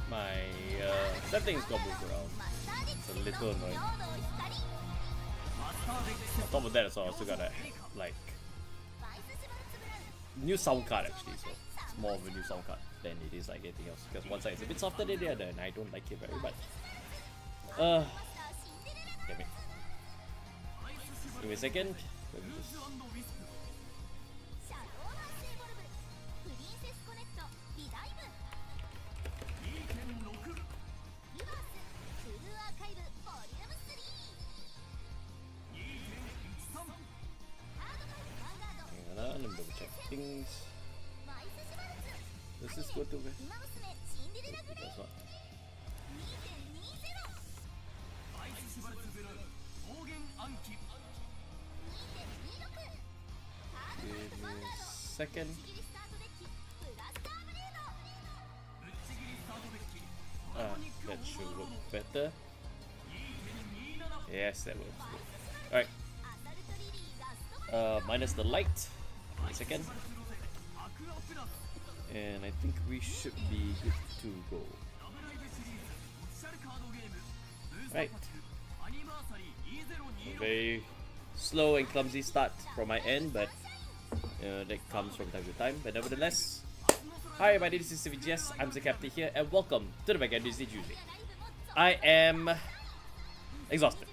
My settings got moved around. It's a little annoying. On top of that as well, I also got a like new sound card actually, so it's more of a new sound card than it is like anything else. Because one side is a bit softer than the other, and I don't like it very much. Damn it. Give me a second. Let me just... Let me double check things. Does this go to where? It does not. Give me a second. That should look better. Yes, that looks good. Alright. Minus the light. Wait a second. And I think we should be good to go. Right. A very slow and clumsy start from my end, but that comes from time to time. But nevertheless, hi everybody, this is CVGS. I'm the captain here, and welcome to the Vanguard Newsday Tuesday. I am exhausted,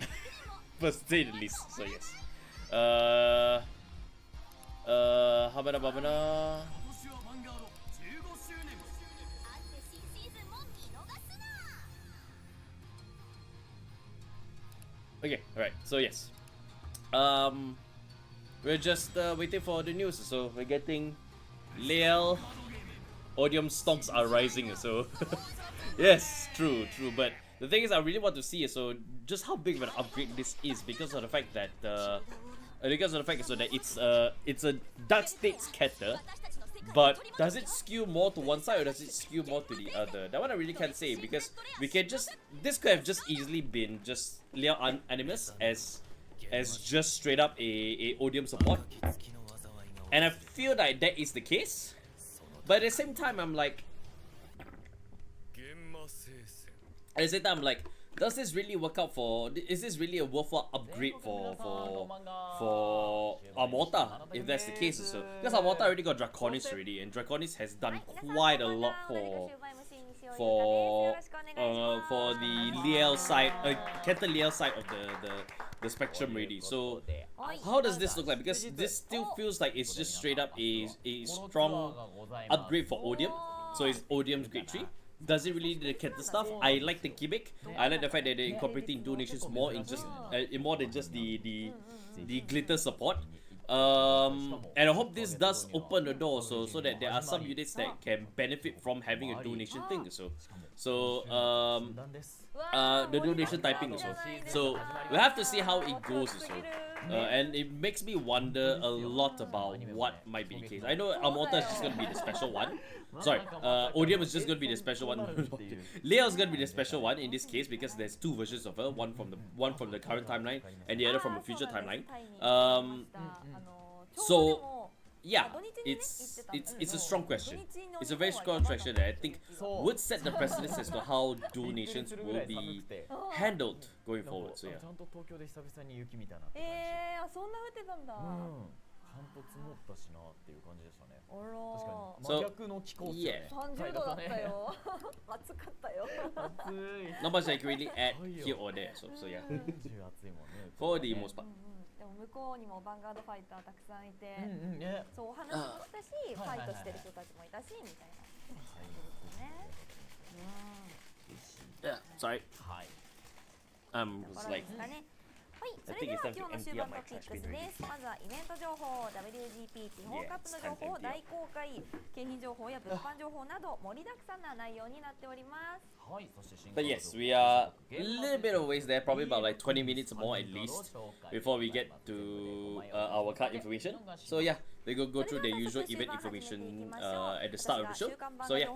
to say the least. So yes. Okay, alright, so yes. We're just waiting for the news, so we're getting Liael, Odium stonks are rising, so yes, true, but the thing is I really want to see so just how big of an upgrade this is because of the fact that it's a dark state scatter. But does it skew more to one side or does it skew more to the other? That one I really can't say because we can this could have just easily been just Liael Animus as just straight up a Odium support. And I feel like that is the case. But at the same time I'm like, does this really work out for? Is this really a worthwhile upgrade for Amorta? If that's the case, so because Amorta already got Draconis already, and Draconis has done quite a lot for the Liael side, Captain Liael side of the spectrum already. So how does this look like? Because this still feels like it's just straight up a strong upgrade for Odium. So it's Odium's grade 3. Does it really need the stuff? I like the gimmick. I like the fact that they're incorporating donations more in just more than just the glitter support. And I hope this does open the door so that there are some units that can benefit from having a donation thing. So the donation typing also. So we'll have to see how it goes also. And it makes me wonder a lot about what might be the case. I know Amorta is just going to be the special one. Sorry, Odium is just going to be the special one. Liael is going to be the special one in this case because there's two versions of her, one from the current timeline and the other from a future timeline. So yeah, it's a strong question. It's a very strong question that I think would set the precedence as to how donations will be handled going forward. So yeah. So yeah, not much I can really add here or there. So yeah, for the most part. 向こうにもヴァンガードファイターたくさんいて、そうお話もしたし、ファイトしてる人たちもいたしみたいな感じですね。Sorry. Was like. はい、それでは今日の終盤トピックスです。まずはイベント情報、WGP 地方カップの情報を大公開、景品情報や物販情報など盛りだくさんな内容になっております。But yes, we are a little bit of a ways there, probably about like 20 minutes more at least, before we get to our card information. So yeah, they go through the usual event information at the start of the show. So yeah,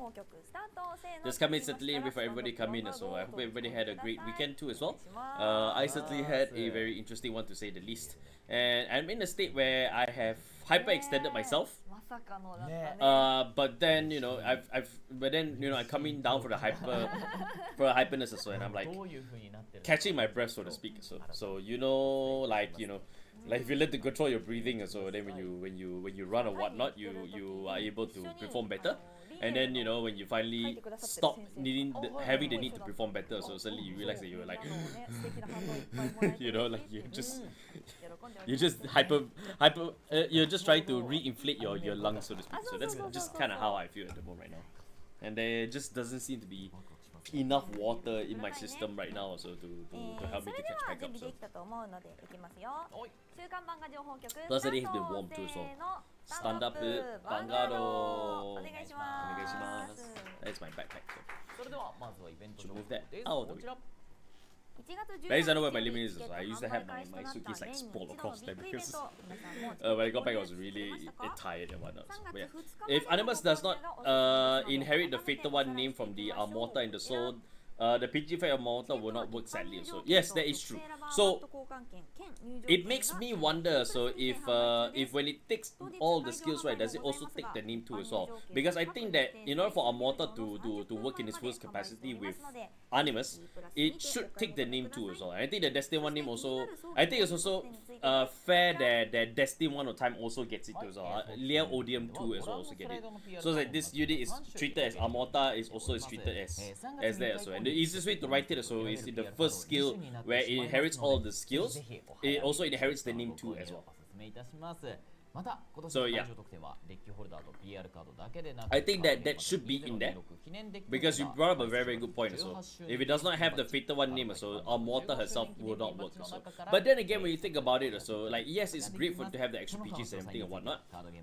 just come in, settle in before everybody come in. So I hope everybody had a great weekend too as well. I certainly had a very interesting one to say the least. And I'm in a state where I have hyperextended myself. But then I'm coming down for the hyperness as well, and I'm like catching my breath, so to speak. So like if you learn to control your breathing, so then when you run or whatnot, you are able to perform better. And then when you finally stop having the need to perform better, so suddenly you realize that you're like like you're just you're just trying to re-inflate your lungs, so to speak. So that's just kind of how I feel at the moment right now. And there just doesn't seem to be enough water in my system right now, so to help me to catch back up. So plus the day has been warm too, so stand up Vanguard. That's my backpack, so should move that out of the way. That is another way my limit is. So I used to have my suitcase like sprawled across there because when I got back I was really tired and whatnot. So, yeah. If Animus does not inherit the Fatal One name from the Armorta and the Soul, the PG Fate Armorta will not work sadly. So yes, that is true. So it makes me wonder. So if when it takes all the skills, right, does it also take the name too as well? Because I think that in order for Armorta to work in its full capacity with Animus, it should take the name too as well. And I think the Destiny 1 name also, I think it's also fair that Destiny 1 of time also gets it too as well. Liael Odium 2 as well also get it. So that this unit is treated as Armorta, is also treated as that as well. And the easiest way to write it so is in the first skill where it inherits all of the skills, it also inherits the name too as well. So yeah, I think that should be in there, because you brought up a very good point. So if it does not have the Fatal One name, so Armorta herself will not work. So but then again, when you think about it, so like yes, it's great to have the extra PGs and everything and whatnot,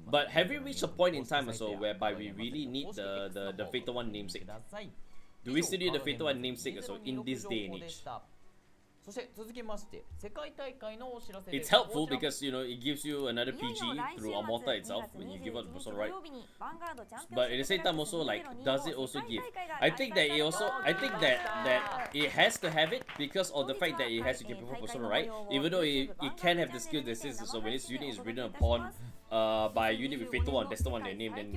but have we reached a point in time so whereby we really need the Fatal One namesake? Do we still need the Fatal One namesake so in this day and age? It's helpful because it gives you another PG through Armorta itself when you give out the Persona right. But at the same time also, like, does it also give? I think that it has to have it because of the fact that it has to give Persona right. Even though it can have the skill that says so when this unit is written upon by a unit with Fatal One, that's the one they name, then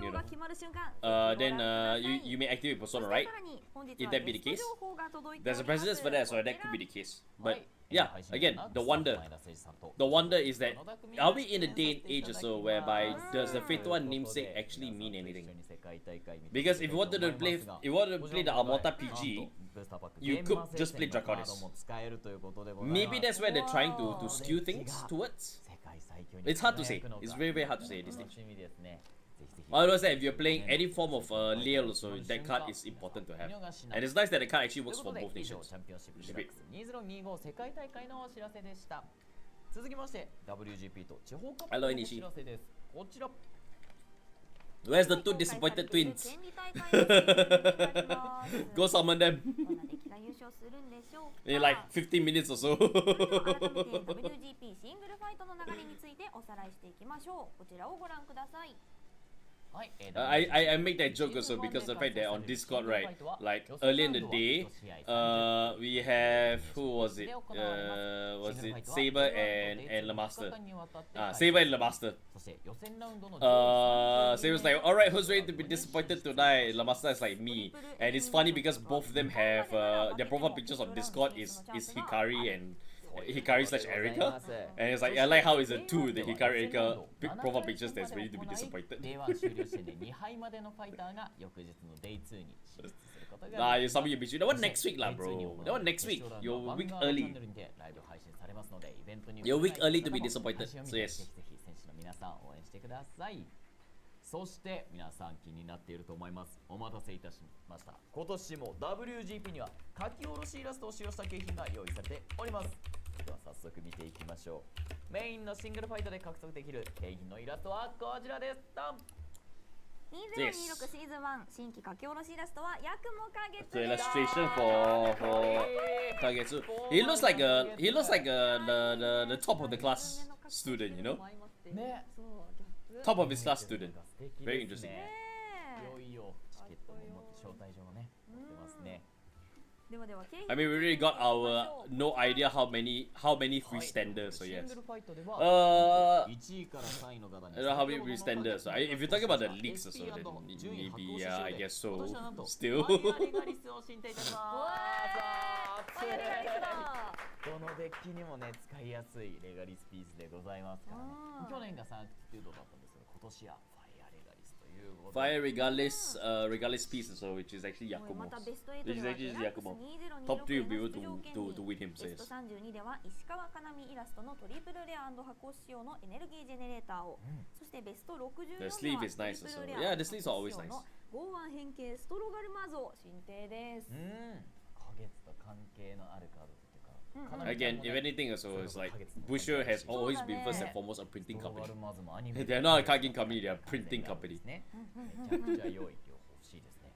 you may activate Persona right. If that be the case, there's a precedence for that, so that could be the case. But yeah, again, the wonder is that are we in a day and age or so whereby does the Fatal One namesake actually mean anything? Because if you wanted to play the Armorta PG, you could just play Draconis. Maybe that's where they're trying to skew things towards. It's hard to say. It's very, very hard to say at this stage. Otherwise, if you're playing any form of Liael also, that card is important to have. And it's nice that the card actually works for both nations. Which is great. Hello, Inishi. Where's the two disappointed twins? Go summon them. In like 15 minutes or so. I make that joke also because the fact that on Discord, right, like earlier in the day, we have, who was it? Was it Saber and Lamaster? Saber and Lamaster. Saber's like, alright, who's ready to be disappointed tonight? Lamaster is like me. And it's funny because both of them have their profile pictures on Discord is Hikari and Hikari/Erika, and it's like I like how it's a two the Hikari Erika profile pictures that's ready to be disappointed. Nah, you summon your bitch. That one next week lah, bro. That one next week. You're a week early. You're a week early to be disappointed. So yes. そして皆さん気になっていると思います。お待たせいたしました。今年も WGP には書き下ろしイラストを使用した景品が用意されております。では早速見ていきましょう。メインのシングルファイトで獲得できる景品のイラストはこちらです。ドン。2026シーズン1新規書き下ろしイラストはヤクモカゲツ The です illustration for Kagetsu. He looks like the top of the class student, you know? ね Top of his class student. Very interesting. いよいよチケットも持って招待状もね持ってますね。 ではでは景品 I mean, we really got our no idea how many free standers. So シン yes. グルファイトでは Uh, 1位から3位の方に I don't know how many free standers. So if you're talking about the leaks or so, then maybe yeah, I guess so. Still. ファイアレガリスを進呈いたします。ファイアレガリスだ。このデッキにもね使いやすいレガリスピースでございますからね。去年がサンクティュードだったんですけど今年はファイアレガリスということで Fire regardless piece, so which is actually また Yakumo's. ベスト8 This is では actually デラックス Yakumo. 2026 Top 3 will be への able 出場権 to win him, ベスト says. 32では石川かなみイラストのトリプルレア箱仕様のエネルギージェネレーターを、そしてベスト64 The では sleeve is nice トリプ also. ルレ Yeah, ア the sleeves are always 箱仕様 nice. の剛腕変形ストロガルマ像進呈です。花月と関係のあるカードというか Again, if anything, so it's like Busher has always been first and foremost a printing ストロガ company. ルマズもアニメ They're not a card game company, they're a printing company. めちゃくちゃ良い今日欲しいですね。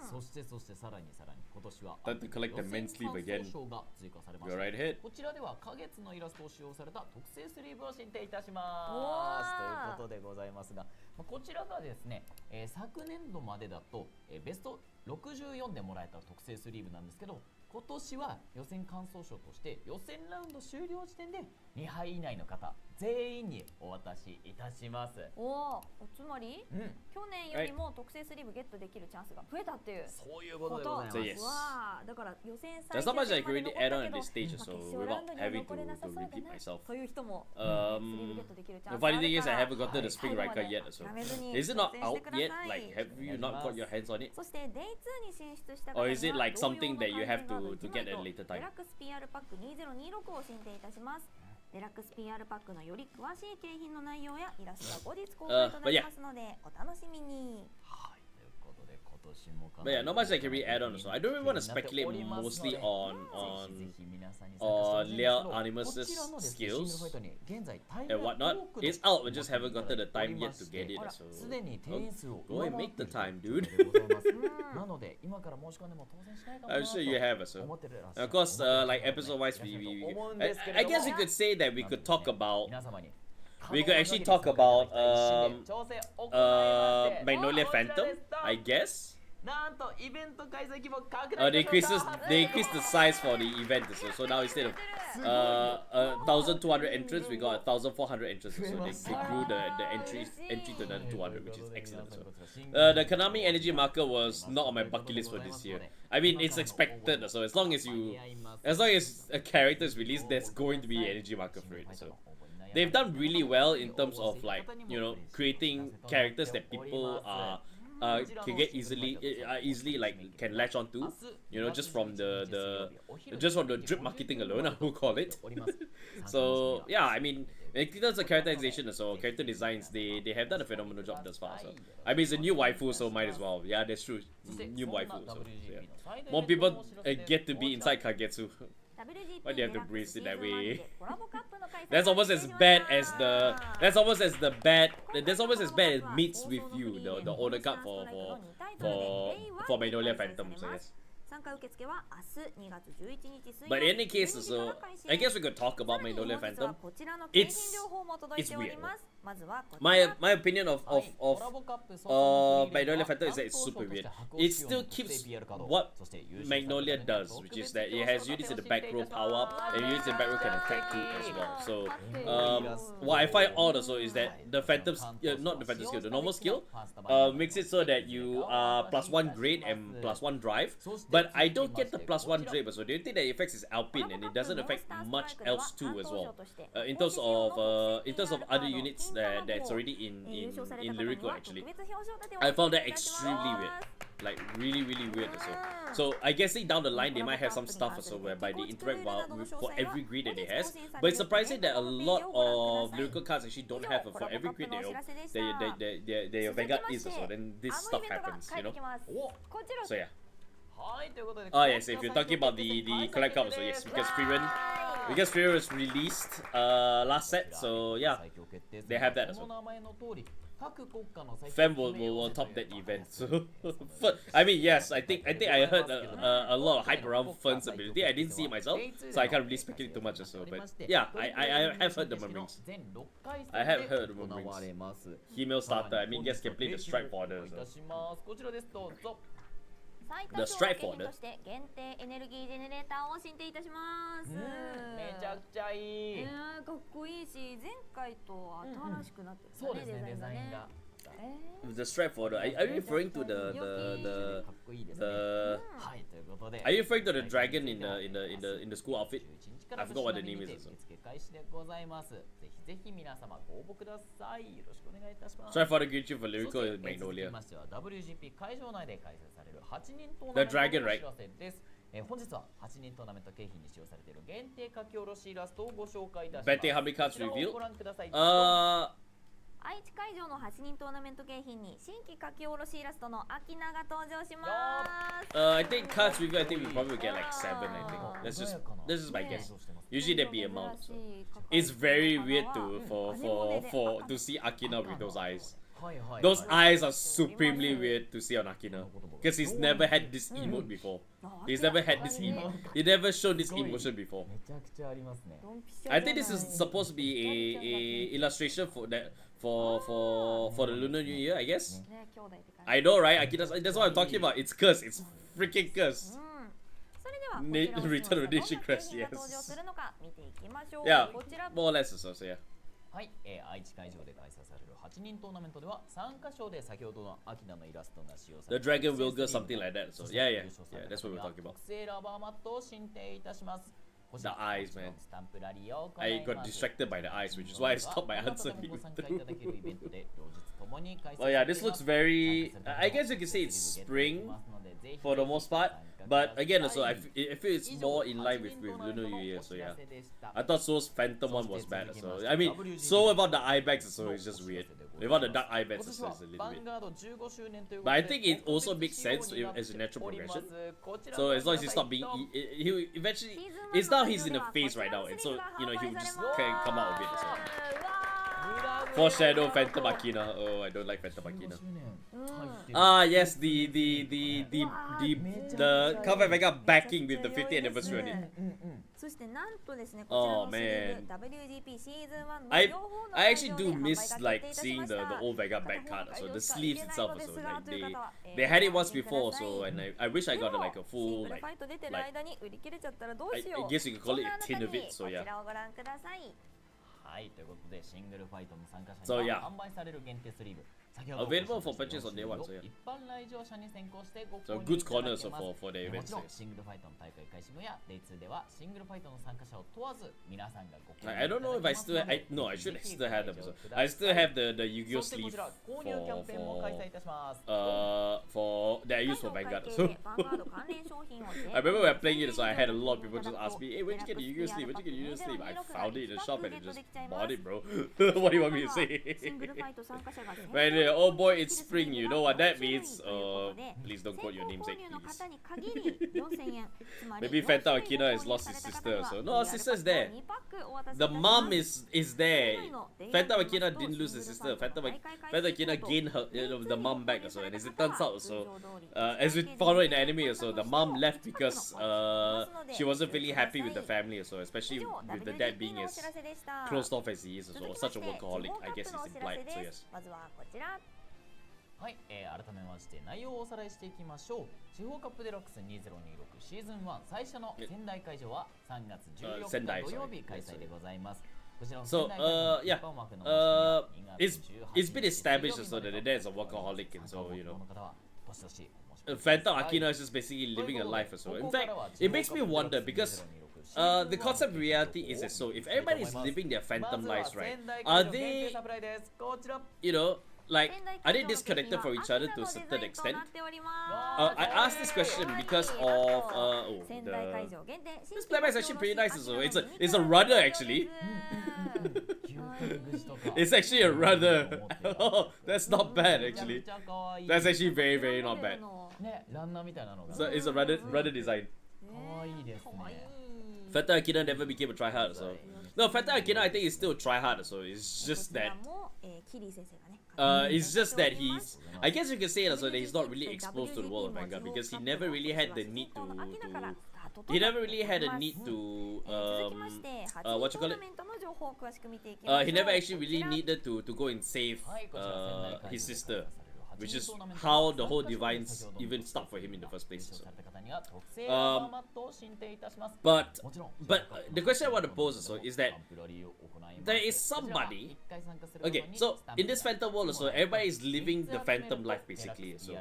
そしてさらに今年は Time to collect the men's sleeve again. 賞が追加されま Go した。 right ahead. こちらでは花月のイラストを使用された特製スリーブを進呈いたしますということでございますが、こちらがですね、昨年度までだと、ベスト64でもらえた特製スリーブなんですけど、今年は予選完走賞として予選ラウンド終了時点で2敗以内の方全員にお渡しいたします。おつまり、去年よりも特製スリーブゲットできるチャンスが増えたっていうそういうことでございます。 So yes. わあ、だから予選最 There's 終 not much 戦 I ま can で really 残った add on け at ど、 this stage, 決 so 勝ラウン without ドには having 残れな to さそうだ repeat な myself. という人も スリーブゲットできるチャン The スあ funny る thing is, か I ら haven't gotten the spring riker yet. So やめずに is it 挑 not 戦して out くだ yet? さい。 Like, have you not got your hands on it? そして Day2 に進出した方 Or に is it は like 同様の something that you have 完全 to ガー get ド at a 1 later 枚とデ time? ラックス PR パック2026を進呈いたします。デラックス PR パックのより詳しい景品の内容やイラストは後日公開となりますのでお楽しみに。はいということで今年もか But yeah, not much I can really add on. So I don't really want to speculate mostly on Liael Animus's skills and whatnot. It's out, we just haven't gotten the time yet to get it. So すでに定員数を go and make the time, dude. なので今から申し込んでも当選しないかも I'm な sure you have, so. と思ってるらしい Of course, like episode-wise, I guess we could say that we could talk about. 皆様に We could actually talk about Magnolia Phantom, I guess. なんとイベント開催規模拡 They 大いたし increased ました they increased the size for the event, so now instead of 1,200 entrants, we got 1,400 entrants. So they grew the entry to another 200, which is excellent. So the Konami Energy Marker was not on my bucket list for this year. I mean, it's expected. So as long as a character is released, there's going to be an energy marker for it. So they've done really well in terms of like creating characters that people can get easily like can latch onto, just from the drip marketing alone, I will call it. So yeah, I mean, in terms of characterization, so character designs, they have done a phenomenal job thus far. So I mean, it's a new waifu, so might as well. Yeah, that's true. New waifu, so yeah. More people get to be inside Kagetsu. Why do you have to brace it that way? That's almost as bad as meets with you, the order card for Magnolia Phantom. So yes. 参加受付は明日2月11日水曜 But in any case, 12時 so から開始 I guess we could talk about Magnolia さらに本日は Phantom. こちらの景品情報も届いております。まずはこちら My opinion of Magnolia Phantom is that it's super weird. It still keeps what Magnolia does, which is that it has units in the back row power up, and units in the back row can attack too as well. So what I find odd also is that the Phantom's not the Phantom skill, the normal skill makes it so that you are +1 grade and +1 drive, but I don't get the +1 drive. So the only thing that affects is Alpine, and it doesn't affect much else too as well. In terms of other units that's already in lyrical actually. I found that extremely weird. Like really weird also. So I guess down the line they might have some stuff also whereby they interact for every grid that it has. But it's surprising that a lot of lyrical cards actually don't have it for every grid that your Vanguard is also. Then this stuff happens, So yeah. Oh yes, if you're talking about the collect card also, yes, because Freerun was released last set, so yeah, they have that as well. Fam will top that event. So, I mean, yes, I think I heard a lot of hype around Fern's ability. I didn't see it myself, so I can't really speculate too much. So, but yeah, I have heard the murmurings. I have heard the murmurings. Female starter. I mean, yes, can play the strike border. So. 最 The 多 strike 賞 for 景品として限定エネルギージェネレーターを進呈いたします。めちゃくちゃいい。かっこいいし、前回と新しくなってる、ねそうですね、デザインが。The strike for the are you referring to the are you referring to the dragon in the school outfit? I forgot what the name is. Strike for the green chip for lyrical is Magnolia. The dragon, right? 本日は8人トーナメント景品に使用されている限定書き下ろしイラストをご紹介いたします。 Betting how many cards revealed? 愛知会場の8人トーナメント景品に新規書き下ろしイラストのアキナが登場します。I think cards review. I think we probably get like 7. I think this is my guess. Usually there'd be amount. So. It's very weird to see Akina with those eyes. Those eyes are supremely weird to see on Akina because he's never had this emote before. He's never had this emote. He never shown this emotion before. I think this is supposed to be a illustration for that for the Lunar New Year, I guess. I know, right? Akina's, that's what I'm talking about. It's cursed. It's freaking cursed. Return of Nation Crest, yes. Yeah, more or less so, yeah. はい、愛知会場で開催される8人トーナメントでは参加賞で先ほどのアキナのイラストが使用され The Dragon Wilger, something like that. So yeah, that's what we're talking about. 特製ラバーマットを進呈いたします。 The eyes, man. I got distracted by the eyes, which is why I stopped my answer. Well, yeah, this looks very. I guess you can say it's spring for the most part. But again, also, I feel it's more in line with Lunar New Year, so yeah. I thought Soul's Phantom one was bad, so I mean, Soul without the eye bags, so it's just weird. Without the dark eye bags, it's a little bit. But I think it also makes sense as a natural progression. So as long as he's not being, he eventually, it's now he's in a phase right now, and so you know he'll just come out of it. So. Foreshadow Phantom Akina. Oh, I don't like Phantom Akina. Ah, yes, the Cardfight Vanguard backing with the 50th anniversary on it. Oh man, I actually do miss like seeing the old Vanguard back card. So the sleeves itself, also like they had it once before. So and I wish I got like a full like I guess you could call it a tin of it. So yeah. はい、ということでシングルファイトの参加者には販売される限定スリーブ。Available for purchase on day one, so yeah. So good corner also for the events. I don't know if I still no, I should still have them. So I still have the Yu-Gi-Oh sleeve for that I use for Vanguard. So I remember when I was playing it, so I had a lot of people just ask me, hey, where'd you get the Yu-Gi-Oh sleeve? Where'd you get the Yu-Gi-Oh sleeve? I found it in the shop and I just bought it, bro. What do you want me to say? When oh boy, it's spring, you know what that means? Please don't quote your namesake, please. Maybe Phantom Akina has lost his sister, so no, his sister is there. The mom is there. Phantom Akina didn't lose his sister. Phantom Akina gained her, the mom back also. And as it turns out, also, as we follow in the anime, also, the mom left because she wasn't really happy with the family, also, especially with the dad being as closed off as he is, also, such a workaholic, I guess it's implied. So yes. はい、改めまして内容をおさらいしていきましょう。地方カップデラックス2026シーズン1最初の仙台会場は3月14日土曜日開催でございます。So yeah, it's been established so that the dad is a workaholic, and so you know, Phantom Akina is just basically living a life or so. In fact, it makes me wonder because the concept of reality is that so if everybody is living their phantom lives, right? Are they, you know, like, are they disconnected from each other to a certain extent? I asked this question because of this playback is actually pretty nice as well. It's a rudder actually. It's actually a rudder. Oh, that's not bad actually. That's actually very not bad. So it's a rudder design. Phantom Akina never became a tryhard, so no, Phantom Akina I think is still a tryhard, so it's just that it's just that he's. I guess you can say also that he's not really exposed to the world of Vanguard because he never really had the need to he never really had a need to what you call it? He never actually really needed to go and save his sister, which is how the whole divines even start for him in the first place. So. But the question I want to pose also is that there is somebody. Okay, so in this phantom world also, everybody is living the phantom life basically. So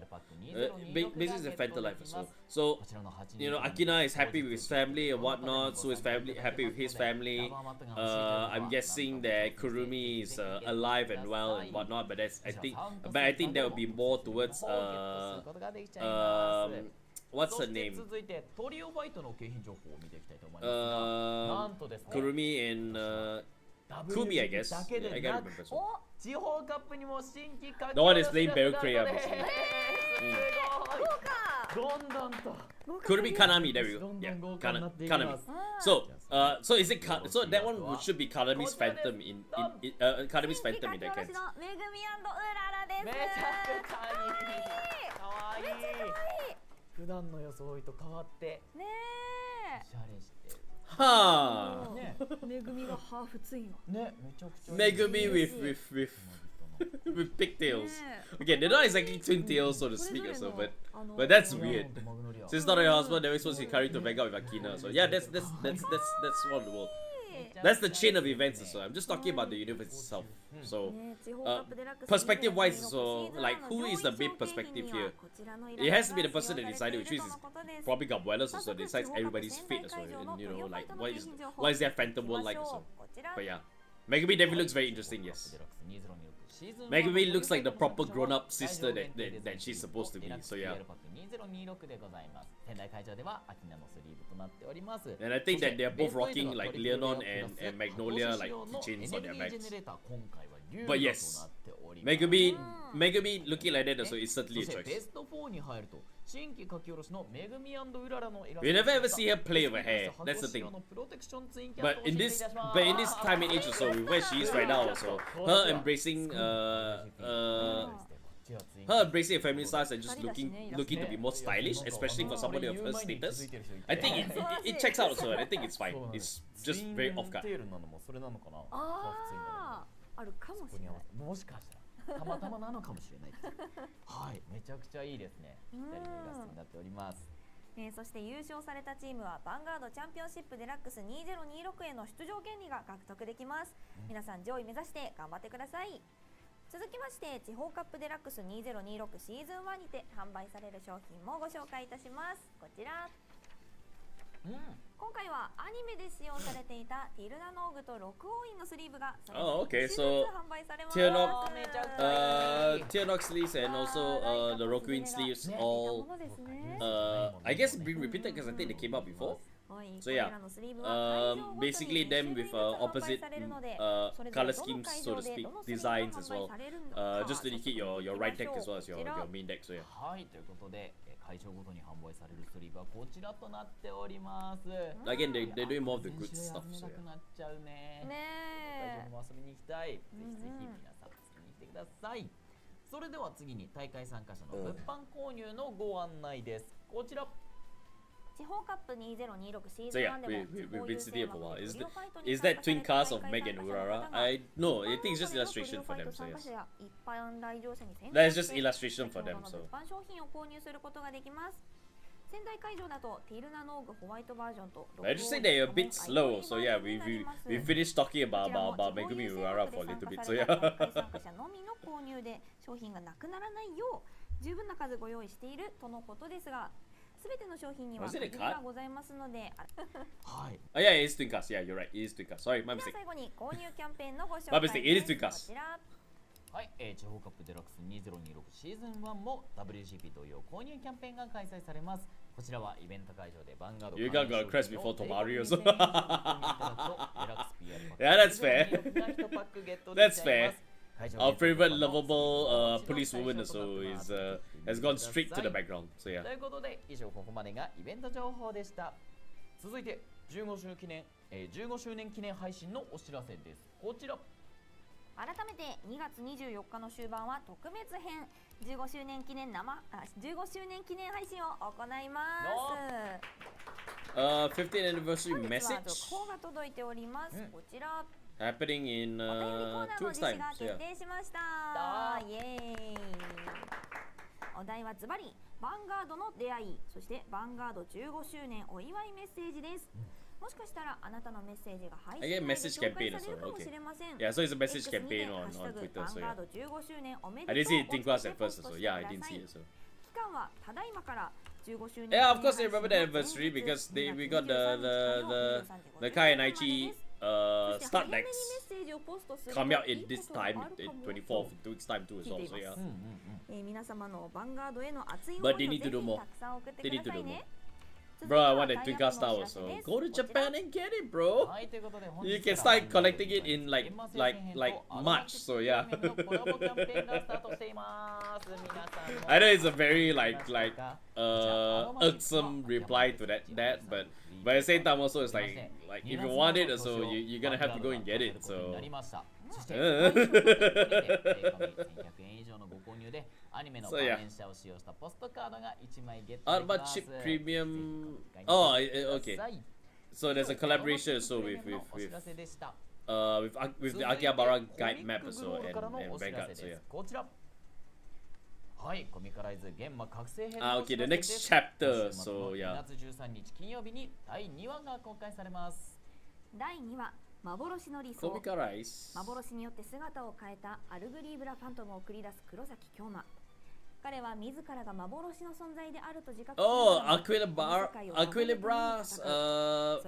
basically the phantom life as well. So you know, Akina is happy with his family and whatnot. So is family happy with his family. I'm guessing that Kurumi is alive and well and whatnot. But I think that would be more towards what's her name? Kurumi and Kumi, I guess. Yeah, I can't remember. So. The one is playing Berukreya basically. Kurumi Kanami, there we go. Yeah, Kanami. So, so is it so that one should be Kanami's phantom in Kanami's phantom in that case. 普段の装いと変わってねえおしゃれしてる Ha! めぐみがハーフツインねめちゃくちゃ Megumi with pigtails. Okay, they're not exactly twin tails, so to speak, also, but that's weird. Since not her husband, they're supposed to be carried to Vanguard with Akina. So yeah, that's one of the world. That's the chain of events, so I'm just talking about the universe itself. So, perspective-wise, so like, who is the main perspective here? It has to be the person that decided, which is probably Gabuelas, so decides everybody's fate, as well. And you know, like, what is their phantom world like? So, but yeah, Megumi definitely looks very interesting. Yes. Megumi looks like the proper grown-up sister that she's supposed to be. So yeah. And I think that they're both rocking like Leonon and Magnolia like keychains on their backs. But yes, Megumi looking like that, so it's certainly a choice. We never ever see her play with her hair. That's the thing. But in this time and age or so, with where she is right now, also her embracing a family size and just looking to be more stylish, especially for somebody of her status. I think it checks out also, and I think it's fine. It's just very off-guard. あるかもしれない。もしかしたらたまたまなのかもしれないです。はい、めちゃくちゃいいですね。二人のイラストになっております。そして優勝されたチームはヴァンガードチャンピオンシップデラックス2026への出場権利が獲得できます。皆さん上位目指して頑張ってください。続きまして地方カップデラックス2026シーズン1にて販売される商品もご紹介いたします。こちら。今回はアニメで使用されていたティルナノーグとロクオインのスリーブがそれぞれ1種ずつ販売されます。Tiernok sleeves and also the Rokuin sleeves all I guess being repeated because I think they came out before. So yeah, basically them with opposite color schemes, so to speak, designs as well, just to indicate your right deck as well as your main deck. So yeah. はい、ということで会場ごとに販売されるスリーブはこちらとなっております。 Again, they're doing more of the good stuff. So yeah. なっちゃうね。会場も遊びに行きたい。ぜひぜひ皆さん遊びに来てください。それでは次に大会参加者の物販購入のご案内です。こちら。 地方カップ2026シーズ So ン yeah, 1でも we've been sitting here for a while. Is that twin cast of Meg and Urara? No, I think it's just illustration for them. So yes, that is just illustration for them. So. 商品を購入することができます。仙台会場だとティルナノーグホワイトバージョンと I just say they're a bit slow. So yeah, we finished talking about Megumi Urara for a little bit. So yeah. 参加者のみの購入で商品がなくならないよう十分な数ご用意しているとのことですが。 すべての商品には限りがございますので、はい。Oh yeah, it is twin cast. Yeah, you're right. It is twin cast. Sorry, my mistake. 最後に購入キャンペーンのご紹介 My mistake. It is twin こ cast. ちら。はい、地方カップデラックス2026シーズン1も WGP 同様購入キャンペーンが開催されます。こちらはイベント会場でヴァンガード You got a crest before Tomario. So. デラックス PR パック Yeah, that's fair. That's fair. Our favorite lovable policewoman also has gone straight to the background. So yeah. ということで以上ここまでがイベント情報でした。続いて15周年記念配信のお知らせです。こちら。改めて2月24日の終盤は特別編15周年記念配信を行います。 15th anniversary 本日は message 続報が届いております。こちら happening in お便りコーナー 2 weeks の実施 time. が So 決 yeah. 定しました。イエーイ。お題はズバリヴァンガードの出会い、そしてヴァンガード15周年お祝いメッセージです。もしかしたらあなたのメッセージが配 I get 信内で message 紹介 campaign される also. かも Okay. しれません。 Yeah, so it's a message X にて campaign on ハッシュタグ Twitter. ヴァ So ンガ yeah. ード15周年おめ I で didn't と see う it think を was つけ at てポ first. スト So してく yeah, I だ didn't さ see い。 it. So 期間はただいまから15周年 yeah, of course they remember the anniversary because we got the Kai and Aichi start decks come out in this time, in 24th, 2 weeks time too as well. So yeah. 皆様のヴァンガードへの熱い But 思い they を need ぜ to do ひ more. たくさん送って They く need だ to さ do い more. ね。 Bro, I want a Twinka Star also. Go to Japan and get it, bro. はいということで本 You 日 can から start collecting it in like March. So yeah. コラボキャンペーンがスタートしています皆さんも I know it's a very irksome reply to that, but at the same time also it's like if you want it, so you're gonna have to go and get it. So そして1100円以上のご購入でアニメの So バ yeah. レンシャを使用したポストカードが1枚ゲッ How トできま about す chip premium? Oh, okay. So there's a collaboration also with the Akihabara guide map also and Vanguard. So yeah. こちらはいコミカライズ現場覚醒編 Okay, the next chapter. So 2 yeah. 月13日金曜日に第2話が公開されます第2話幻の理想 Comica Rice. 幻によって姿を変えたアルグリーブラファントムを繰り出す黒崎京馬。彼は自らが幻の存在であると自覚し Oh, ながら Aquilibra's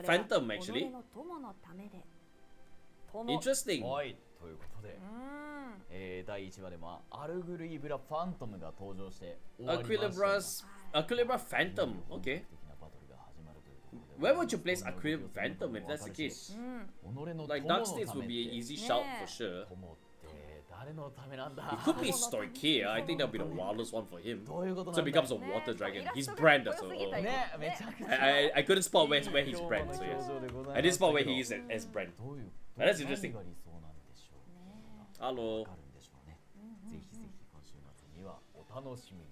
Phantom actually. 己の友のためで。 Interesting. はいということで第1話でもアルグリーブラファントムが登場して終わりました Aquilibra Phantom. Okay. 的なバトルが始まるということで Where would you place Aquilibra Phantom if that's the case? 己の Like 友 Dark の States た would め be って an easy shout for sure. 友って誰のためなんだ It could be Stoic here. I think that would be the wildest one for him. どういうこと So なん it だ becomes a water dragon. He's brand as well. ねめちゃくちゃ I couldn't spot where he's brand. So yes. I didn't spot where he is as brand. どういう That's interesting. 何が理想なんでしょうわ Hello. かるんでしょうねぜひぜひ今週末にはお楽しみに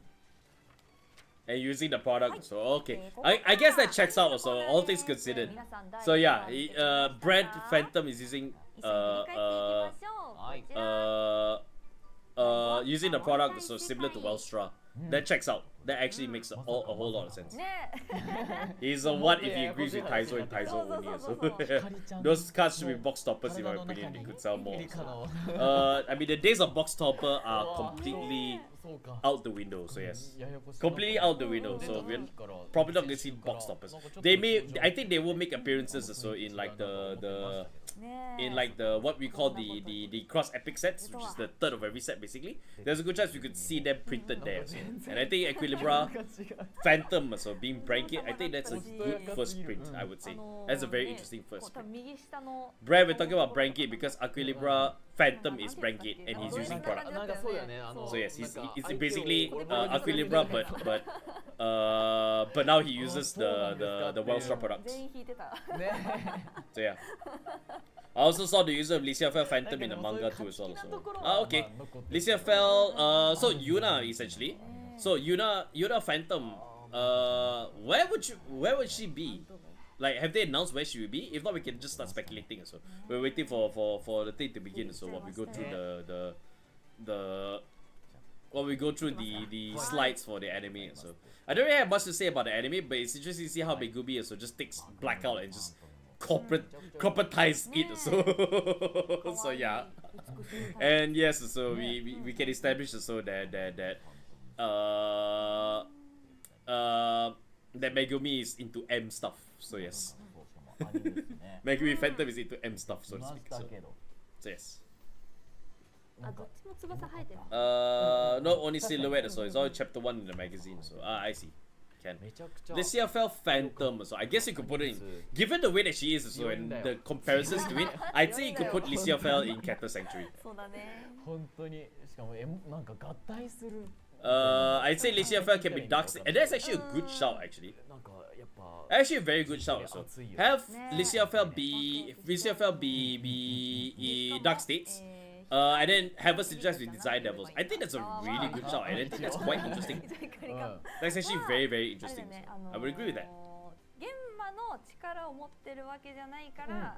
And using the product. So okay. I guess that checks out also. All things considered. So yeah, brand Phantom is using 一緒に振り返っていきましょう。はいこちら using the product so similar to Welstra. That checks out. That actually makes a whole lot of sense. ね He's a what if he agrees with Taizo and Taizo only. So those cards should be box toppers in my opinion. They could sell more. I mean the days of box topper are completely そうか out the window. So yes, ややこしい completely out the window. So we're probably not gonna see box toppers. They may, I think they will make appearances also in like the ね in like the what we call the cross epic sets, which is the third of every set basically. There's a good chance we could see them printed there. So. And I think Aquilibra Phantom so being bracket, I think that's a good first print. I would say that's a very interesting first 多 print. 分右下の Brad, we're talking about Brankit because Aquilibra Phantom is Brankit and he's using な product. んかそうだよねあの So yes, it's なんか basically 相手を Aquilibra, but now he uses the Welstra products. 全員引いてた。 ね So yeah. I also saw the user of Liael Phantom in the manga too as well. So. Okay. Liael, so Yuna essentially. So Yuna Phantom. Where would she be? Like, have they announced where she will be? If not, we can just start speculating. So we're waiting for the thing to begin. So while we go through the slides for the anime. So I don't really have much to say about the anime, but it's interesting to see how Megumi so just takes Blackout and just corporatize it. So yeah. And yes, so we can establish so that Megumi is into M stuff. So yes. Megumi Phantom is into M stuff, so to speak. So yes. あ、どっちも翼生えてる。 Not only silhouette, so it's all chapter 1 in the magazine. So I see. Can. めちゃくちゃ Liael Phantom, so I guess you could put it in. Given the way that she is, so and the comparisons to it, I'd say you could put Liael in Cactus Sanctuary. そうだね。本当にしかもなんか合体する I'd say Liael can be Dark State, and that's actually a good shout actually. なんかやっぱ Actually, a very good shout also. Have Liael be Dark States. and then have us suggest with Desire Devils. I think that's a really good shout, and I think that's quite interesting. That's actually very, very interesting. I would agree with that. 現場の力を持ってるわけじゃないから、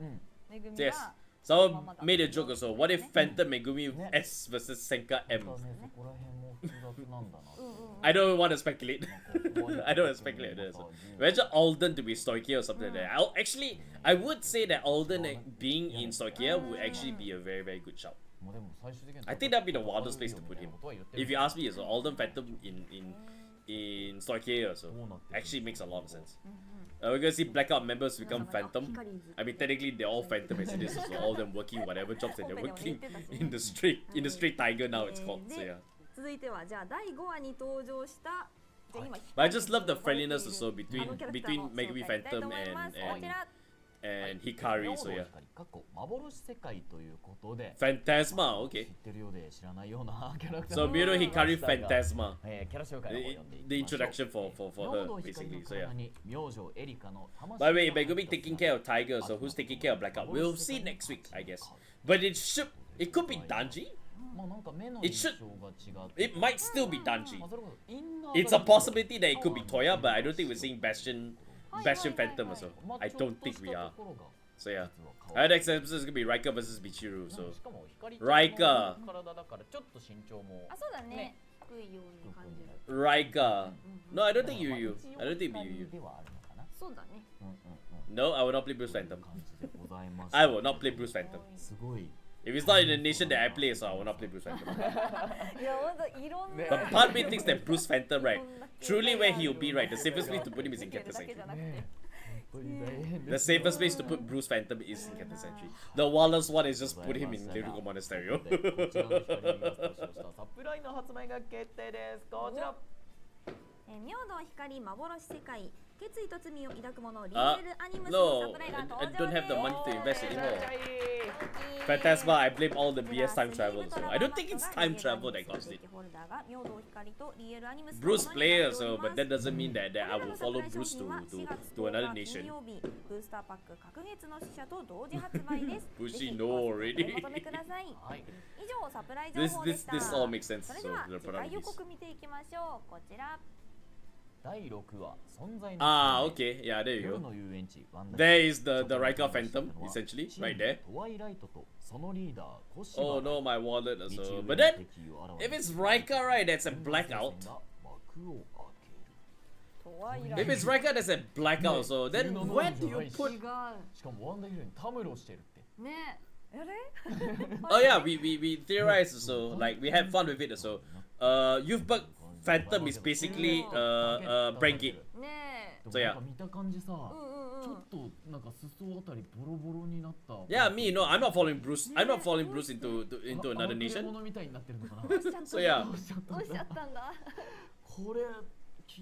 めぐみ Yes. が Someone made a joke also. What if Phantom Megumi S versus Senka M? そこら辺も複雑なんだな。 I don't want to speculate. I don't want to speculate on this. Imagine Alden to be Stoichia or something like that. I would say that Alden being in Stoichia would actually be a very, very good shout. もうでも最終的に I think that'd be the wildest place to put him. If you ask me, so Alden Phantom in Stoichia also actually makes a lot of sense. We're gonna see Blackout members become Phantom. I mean, technically they're all Phantom as it is, so all them working whatever jobs that they're working in the straight Tiger now it's called. So yeah. 続いてはじゃあ第5話に登場したじゃあ今 But I just love the friendliness also between Megumi Phantom and Hikari. So yeah. 過去幻世界ということで Phantasma, okay. 知ってるようで知らないようなキャラクター So Miro Hikari Phantasma. キャラ紹介を読んでいき The ましょう introduction for her basically. So yeah. 明星エリカの魂 By the way, Megumi taking care of Tiger, so who's taking care of Blackout? We'll see next week, I guess. But it could be Danji. まあなんか目の It 印 should- 象が違って It might still be Danji. まあそれこそインナー It's a possibility that it could be Toya, but I don't think we're seeing Bastion Phantom also. I don't think we are. So yeah. Our next episode is gonna be Raika versus Bichiru. So しかも光Raika 体だからちょっと身長もあそうだね低いように感じる Raika. No, I don't think Yu. I don't think Yu. ではあるのかなそうだね No, I will not play Bruce Phantom. 感じでございます I will not play Bruce Phantom. すごい If it's not in the nation that I play, so I will not play Bruce Phantom. いやほんといろんな But part of me thinks that Bruce Phantom, right, truly where he'll be, right, the safest place to put him is in Captain だけ Sanctuary. じゃなくて The safest place to put Bruce Phantom is in Captain Sanctuary. The wildest one is just put him in Lyrical Monastery. こちらの光を使用したサプライの発売が決定ですこちら明道光幻世界決意と罪を抱く者リーエルアニムスのサ No, プライが I 登 don't 場 have です the money to invest めちゃ anymore. めちゃいい Phantasma, I blame all the BS time travel. So I don't think it's time travel that caused it. Bruce player, so but that doesn't mean that I will follow Bruce to another nation. ブースターパック隔月の使者と同時発売です Bushy know ぜ already. ひお求めくださいはい以上サプライ情報でした This all makes sense. それ So では the 次 product 回予 is. 告見ていきましょうこちら第6話存在の Ah, okay. Yeah, there you 夜 go. の遊園地ワンダ There is the Raika Phantom, essentially, チーム right there. トワイライトとそのリーダーコシバ Oh no, my wallet 道 also. 上 But に then, 敵を現れ if it's Raika, right, that's a blackout. 幕を開けるとはいら If it's Raika, that's a blackout. So then, where do you 違 put? うしかもワンダーヒルにたむろしてるってねえあれ Oh yeah, we theorized so like we had fun with it so. Youth Bug Phantom is basically brain gate. ねえ So yeah. なんか見た感じさうんうんうんちょっとなんか裾あたりボロボロになった Yeah, me no, I'm not following Bruce. I'm not following Bruce into another あ nation. 物みたいになってるのかな So yeah, どうしちゃったんだこれ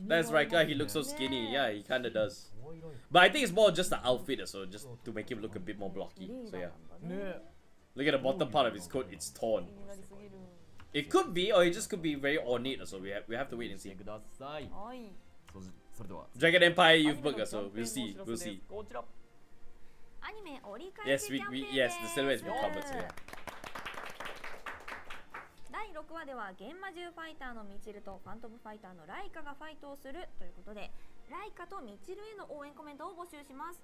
that's Raika. He looks so skinny. Yeah, he kinda does. But I think it's more just the outfit, so just to make him look a bit more blocky. So yeah, ね look at the bottom part of his coat; it's torn. 気になりすぎる It could be, or it just could be very ornate. So we have to wait and 見て see. くださいはいそれでは Dragon Empire Youth Bug, so we'll see, we'll see. こちらアニメ折り返 Yes, し we キャンペーン yes, the silhouette has been covered. So yeah. 第6話では幻魔獣ファイターのミチルとファントムファイターのライカがファイトをするということでライカとミチルへの応援コメントを募集します、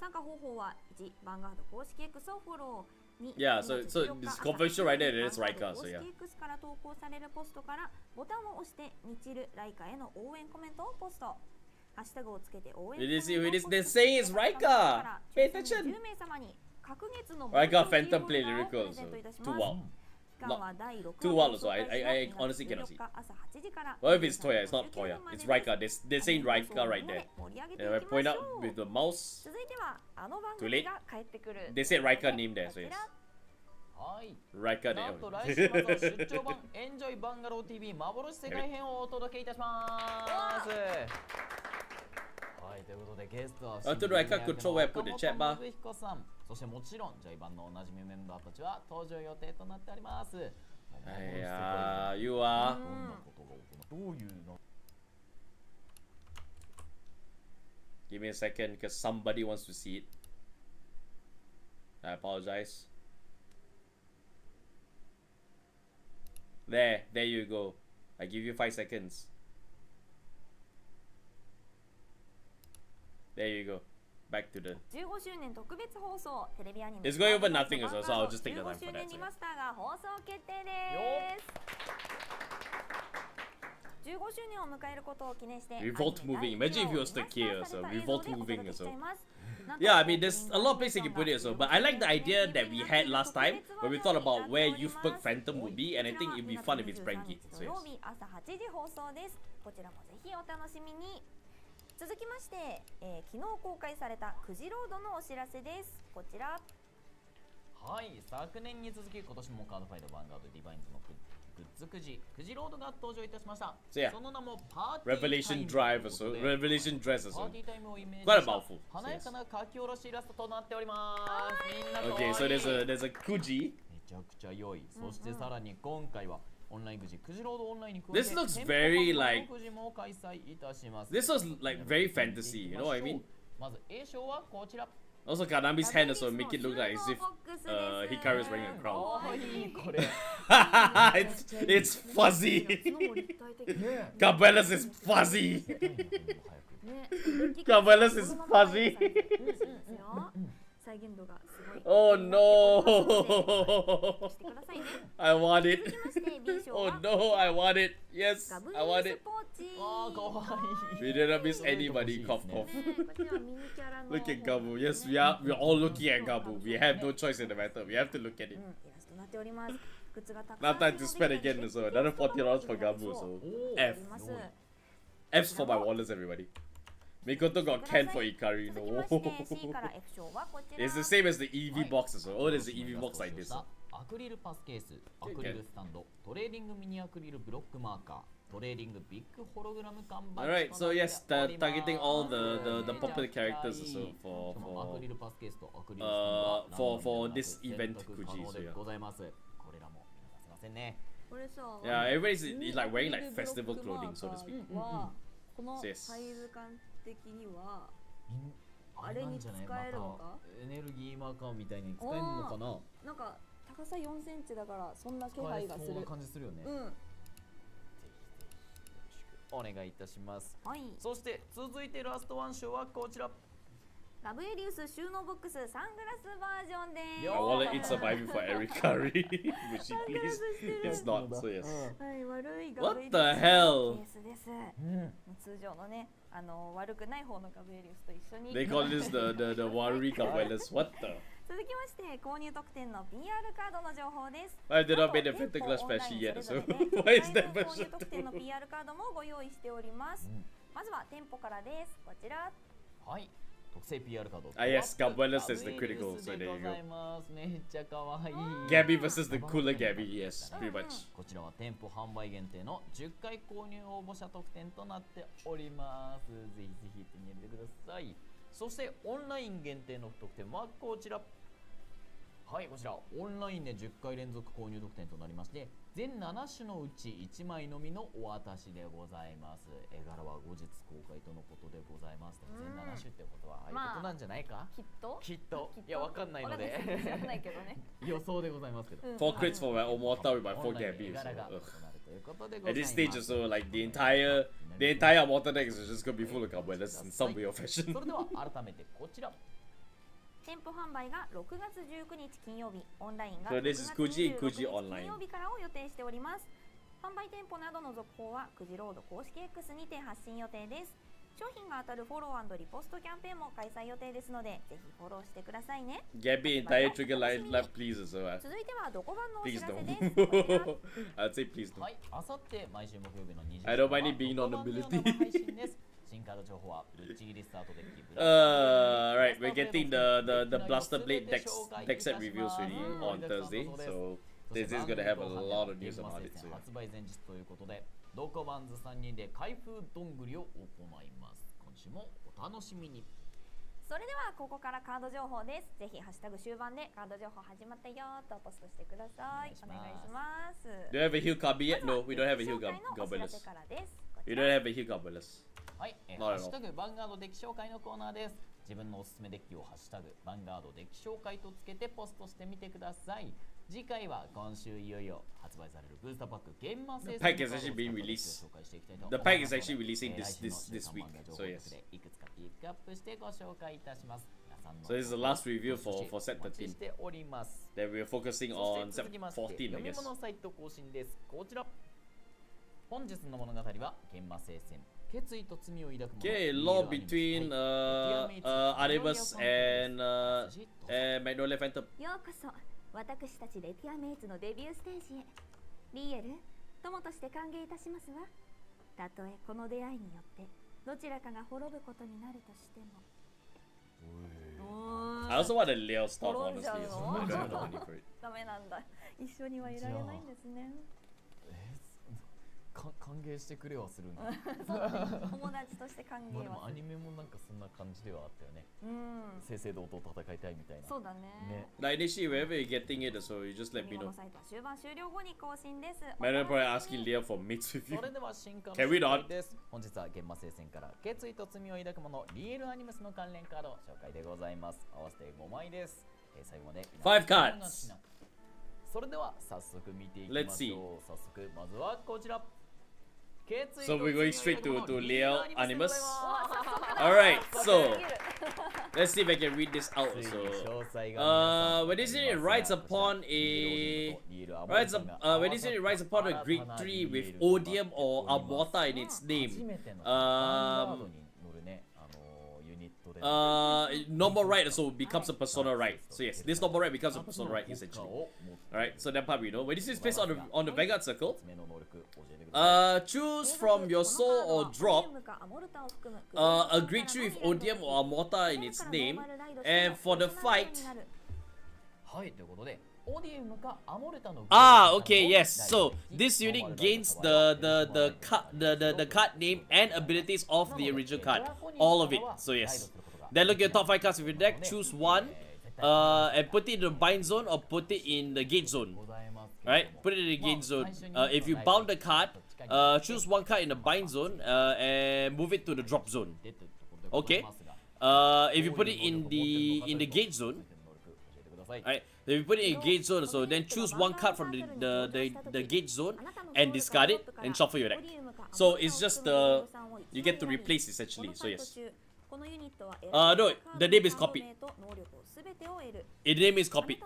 参加方法は1ヴァンガード公式 X をフォロー2 Yeah, so this convention right there, it's Raika, so yeah. 公式 X から投稿されるポストからボタンを押してミチルライカへの応援コメントをポストハッシュタグをつけて応援 It is- コメントを it is- ポスト they're saying it's Raika. Pay attention. 10名様に隔月の Raika Phantom play プ lyrical, レゼ so ントいたし too ます wild. 期間は第6 Too wild also. I honestly cannot see. 朝8時から Well, if it's Toya, it's not Toya. It's Raika. They're saying Raika right there. 盛り上げて And い I きま point し out ょう with the mouse. 続いてはあの番 Too 組 late. が帰ってくる They said Raika name there, so こち yes. らはい Raika なんと there. 来週末は出張版エンジョイバンガロー TV 幻世界編をお届けいたしますはいということでゲストは to the Raika control where I put the chat bar. 信彦さんそしてもちろんジョイ版のおなじみメンバーたちは登場予定となっております Yeah, you are. どんなことが行うどういうの Give me a second, because somebody wants to see it. I apologize. There you go. I give you 5 seconds. There you go. Back to the. 15周年特別放送テレビアニメ It's going over nothing as well, so I'll just take the time 15 for 周 that. 年リマスターが放送決定です。15周年を迎えることを記念して Revolt moving. Imagine if he was stuck here, so Revolt moving as well. なんと Yeah, I mean, there's a lot of places you can put it as well, but I like the idea that we had last time when we thought about where Youth Perk Phantom would be, and I think it'd be fun if it's Branky. So 土曜 yes. 日朝8時放送です。こちらもぜひお楽しみに。続きまして、昨日公開されたくじロードのお知らせです。こちら。はい、昨年に続き今年もカードファイトヴァンガードディバインズのグッズくじロードが登場いたしました。 So yeah, その名もパーティータイム Revelation Drive as well, Revelation Dress as パー well. ティータイムをイメージ Quite a した mouthful. 華やかな書き下ろしイラストとなっております。みんな可愛い Okay, so there's a Kuji. めちゃくちゃ良い。そしてさらに今回はオンラインくじくじロードオンラインに加え This て looks 店舗 very 販売 like- くじも開催いたします。 This was like very fantasy, you know what I mean? まず A 賞はこちら。 Also, Kanami's hand as well make it look like as if Hikaru is wearing a crown. 可愛いこれ。it's fuzzy. 角も立体的ね。 Cabela's is fuzzy. ね Cabela's is fuzzy. 再現度がすごい。 Oh no. してくださいね。 I want it. 続きまして B 賞 Oh は no, I want it. Yes, ガブ I リ want ー it. スポーチ。あーかわいい。 We didn't miss anybody. Cough, cough. ねこちらはミニキャラの Look at Gabu. Yes, we're all looking at Gabu. We have no choice in the matter. We have to look at it. イラストになっております。グッズがたく Not さん time to spend again, so another $40 for Gabu. So F. あります。 F's for my wallets, everybody. Mikoto got Ken for Ikari. 続き No. まして C から F 賞はこちら。 It's the same as the EV box as well. Oh, there's the EV box like this. アクリルパスケース、アクリルスタンド、トレーディングミニアクリルブロックマーカー、トレーディングビッグホログラム缶バッジ Alright, so yes, targeting all the popular characters as well for アクリルパスケースとアクリルスタンドは for this event Kuji, so yeah. ございます。これらも皆さんすいませんね。これさ。 Yeah, everybody's like wearing like festival clothing, so to speak. はこのサイ Yes. ズ感的にはあれなんじゃない？あれに使えるのかまたエネルギーマーカーみたいに使えるのかな？なんか高さ4センチだからそんな気使え配がするそうな。感じするよね。ぜうん。ひぜひよろしくお願いいたします。はい。そして続いてラストワン賞はこちら。ラブエリウス収納ボックスサングラスバージョンです。 My wallet ain't surviving for Eric Curry. Would she please? It's not, so yes. はい、悪いガ What ブエリウス the hell? ケースです。通常のね、悪くない方のガブエリウスと一緒に。 They call this the Warri Capelas. What the? 続きまして購入特典の PR カードの情報です。 I did not make the Fanta Clash Flashy yet, so why is that 購入 version? 特典の PR カードもご用意しております。まずは店舗からです。こちら。はい。特製 PR カード。Ah, yes, Gabuelas is the critical, so there you go. めっちゃ可愛い。 Gabby versus the cooler Gabby, yes, pretty much. こちらは店舗販売限定の10回購入応募者特典となっております。ぜひぜひ手に入れてください。そしてオンライン限定の特典はこちら。はい、こちらオンラインで10回連続購入特典となりまして、全7種のうち1枚のみのお渡しでございます。絵柄は後日公開とのことでございます。全7種ってことはああいうことなんじゃないか、きっと。きっといやわかんないので知らないけどね。予想でございますけど、 4 crits for my Omota with my 4 オンラインで Gabby. 絵 So, 柄が ugh. 異なるということでござい At ます。 this stage, so like the entire Omota deck is just gonna be full of Gabuelas in some way or fashion. それでは改めてこちら。店舗販売が6月19日金曜日、オンラインが So 6 this 月 is Kuji 26日 online. 金曜日からを予定しております。販売店舗などの続報はくじロード公式 X にて発信予定です。商品が当たるフォロー&リポストキャンペーンも開催予定ですので、ぜひフォローしてくださいね。 Gabby, entire trigger line left, please as well. 続いてはどこ番のお知 Please らせ don't. です。こちら I'd say please don't. はい、あさって毎週木曜日の20時 I don't mind it being on 6 ability. 番の生配信です。新カード情報はぶっちぎりスタートデッキブラ Right, we're getting the Blaster Blade deck set reviews really on Thursday, so this is gonna have a lot of news about it. So 発売前日ということで、ドコバンズ3人で開封どんぐりを行います。今週もお楽しみに。それではここからカード情報です。ぜひハッシュタグ終盤でカード情報始まったよとポストしてください。お願いします。 do you have a heal copy yet? No, we don't have a heal 紹介のお知らせ Gobelas. からです。こち We ら don't have a heal Gobelas. はい、 なるほどハッシュタグバンガードデッキ紹介のコーナーです。自分のおすすめデッキをハッシュタグヴァンガードデッキ紹介とつけてポストしてみてください。次回は今週いよいよ発売されるブースターパック現場生 The pack is actually being released. The pack is actually releasing this week. So yes. いくつかピックアップしてご紹介いたします。皆さんの So this is the last review for set お待ち 13. しております。 Then we're focusing そ on して set 続きまして 14, I 読み guess. 物サイト更新です。こちら本日の物語は現場聖戦決意と罪を抱く者 Okay, law between Animus and Magnolia Phantom. ようこそ私たちレティアメイツのデビューステージへ。リエル、友として歓迎いたしますわ。たとえこの出会いによってどちらかが滅ぶことになるとしても。I also want a Liael stop, 滅んじゃ honestly. う So の I don't have the need for it. ダメなんだ。一緒にはいられないんですね。歓迎してくれはするんだ。そうだね、友達として歓迎まあでもはする。アニメもなんかそんな感じではあったよね。うん、正々堂々戦いたいみたいな。そうだね。ね。 Like initially, wherever you're getting it, so you just let 読 me み物 know. サイトは終盤終了後に更新です。 Manuel probably asking Liael for mates with そ you. れでは新刊 Can we not? です。本日は現場聖戦から決意と罪を抱く者リエルアニムスの関連カード紹介でございます。合わせて5枚です。最後まで5 cards. それでは早速見ていきま Let's し see. ょう。早速まずはこちら。 So we're going straight to Liael Animus. わ Alright, so let's see if I can read this out. ついに So, 詳細が when this unit rides upon a when this unit rides upon a Greek tree with Odium or Amorta in its name, normal right so becomes a persona right. So yes, this normal right becomes a persona right essentially. Alright, so that part we know. When this is placed on the Vanguard circle, choose from your soul or drop a Greek tree with Odium or Amorta in its name, and for the fight. はい、ということで、オディウムかアモルタの Okay, yes. So this unit gains the card name and abilities of the original card, all of it. So yes. Then look at your top 5 cards of your deck, choose one, and put it in the bind zone or put it in the gate zone. Alright, put it in the gate zone. If you bound the card, choose one card in the bind zone and move it to the drop zone. Okay. If you put it in the gate zone, alright, if you put it in gate zone, so then choose one card from the gate zone and discard it and shuffle your deck. So it's just you get to replace essentially. So yes. No, the name is copied. The name is copied.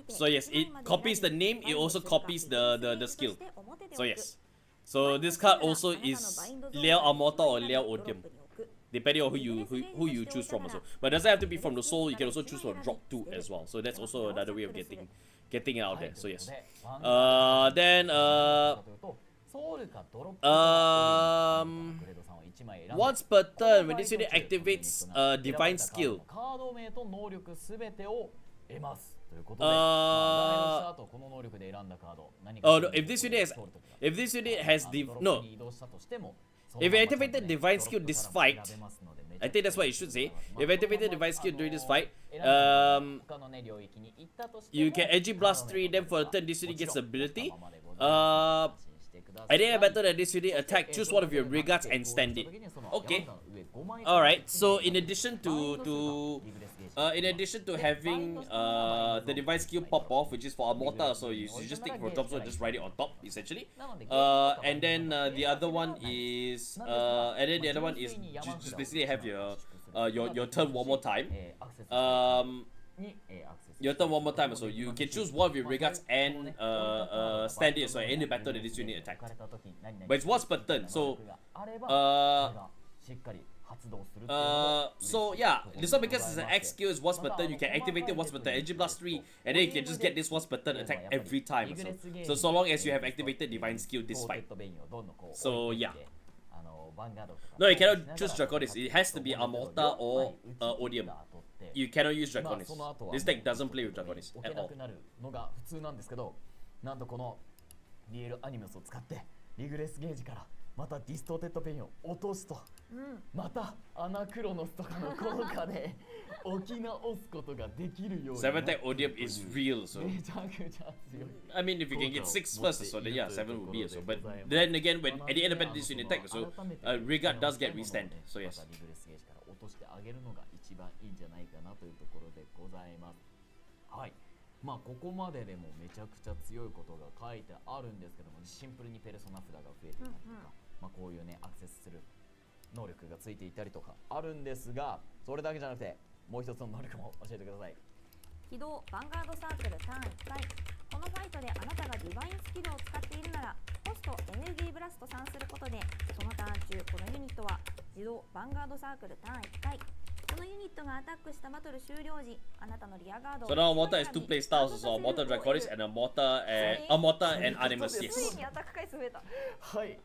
So yes, it copies the name. It also copies the skill. So yes. So this card also is Liael Amorta or Liael Odium, depending on who you choose from also. But it doesn't have to be from the soul. You can also choose from drop 2 as well. So that's also another way of getting it out there. So yes. Then once per turn, when this unit activates divine skill, no, if this unit has no, if you activated divine skill this fight, I think that's what you should say. If you activated divine skill during this fight, you can Edgy Blast 3, then for a turn this unit gets ability. I think better than this unit attack, choose one of your regards and stand it. Okay. Alright, so in addition to having the divine skill pop off, which is for Amorta, so you just take it for drop zone and just write it on top essentially. And then the other one is just basically have your turn one more time. Your turn one more time, so you can choose one of your regards and stand it, so any better than this unit attack. But it's once per turn, so so yeah, this one because it's an X skill is once per turn, you can activate it once per turn, Edgy Blast 3, and then you can just get this once per turn attack every time. So long as you have activated divine skill this fight. So yeah. No, you cannot choose Draconis. It has to be Amorta or Odium. You cannot use Draconis. This deck doesn't play with Draconis at all. 普通なんですけど、なんとこのリエルアニムスを使ってリグレスゲージからまたディストーテッドペインを落とすと、またアナクロノスとかの効果で置き直すことができるように。7 tech Odium is real, so めちゃくちゃ強い。 I mean, if you can get 6 first, so then yeah, 7 would be so. But then again, when at the end of this unit attack, so Regard does get restand. So yes. リグレスゲージから落としてあげるのが一番いいんじゃないかなというところでございます。はい。まあここまででもめちゃくちゃ強いことが書いてあるんですけども、シンプルにペルソナ札が増えていたりとか、まあこういうねアクセスする能力がついていたりとかあるんですが、それだけじゃなくてもう一つの能力も教えてください。起動ヴァンガードサークルターン1回。このファイトであなたがディバインスキルを使っているなら、コストエネルギーブラスト3することで、そのターン中このユニットは自動ヴァンガードサークルターン1回。このユニットがアタックしたバトル終了時、あなたのリアガードを So now Mortar is 2 play styles, so Mortar Draconis and a Mortar and Animus, つい yes. にアタック回数増えた。はい。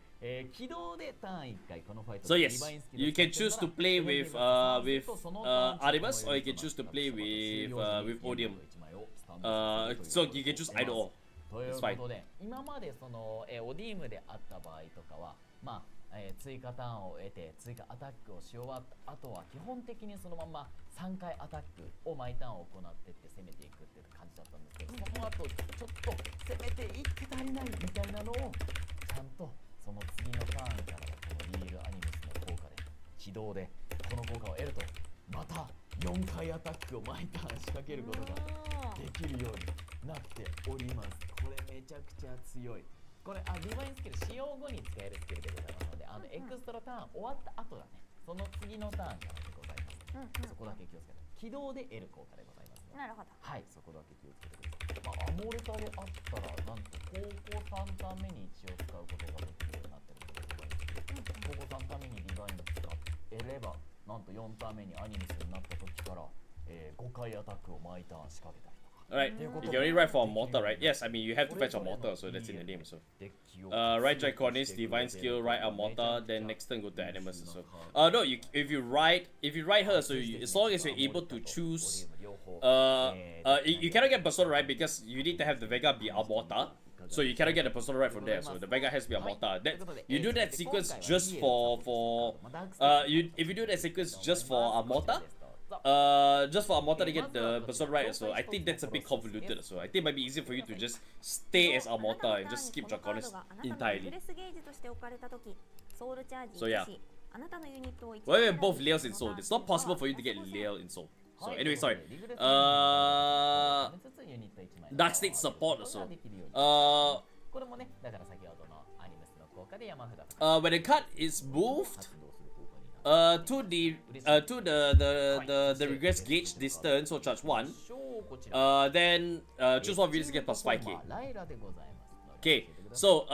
起動でターン1回このファイト So で yes, ディバインスキル you を使っ can ている choose な to ら play エネルギ with ーブラスト3すると with そのターン中 Animus, こ or の you can ユニッ choose ト to が play アタックした with バトル終了時に Odium. 1枚をスタンドさせるという So you can choose either or. という It's こ fine. とで今までそのオディームであった場合とかはまあ追加ターンを得て追加アタックをし終わった後は基本的にそのまま3回アタックを毎ターンを行ってって攻めていくっていう感じだったんですけど、その後ちょっと攻めていって足りないみたいなのをちゃんとその次のターンからこのリールアニムスの効果で起動でこの効果を得るとまた4回アタックを毎ターン仕掛けることができるようになっております。これめちゃくちゃ強い。これディバインスキル使用後に使えるスキルでございますので、エクストラターン終わった後だね、その次のターンからでございます、そこだけ気をつけて、起動で得る効果でございますので、なるほど。はい、そこだけ気をつけてください。アモルタであったらなんと高校3ターン目に一応使うことができるようになってるのでございますけど、高校3ターン目にディバイン使えればなんと4ターン目にアニムスになった時から、5回アタックを毎ターン仕掛けたりとか。 Alright, you can only ride for a Mortar, right? Yes, I mean you have to fetch a Mortar, so that's in the name. So, ride Draconis, Divine Skill, ride a Mortar, then next turn go to Animus. So, no, if you ride her, so as long as you're able to choose, you cannot get Persona right because you need to have the Vanguard be a Mortar. So you cannot get the Persona right from there. So the Vanguard has to be a Mortar. That you do that sequence just for if you do that sequence just for a Mortar. Just for a Mortar to get the Persona right, so I think that's a bit convoluted. So I think it might be easier for you to just stay as a Mortar and just skip Draconis entirely. So yeah. Well, we have both Liaels in Soul. It's not possible for you to get Liael in Soul. So anyway, sorry. Dark State support also. When the card is moved to the regress gauge distance, so charge 1, then choose one videos to get plus 5k. Okay, so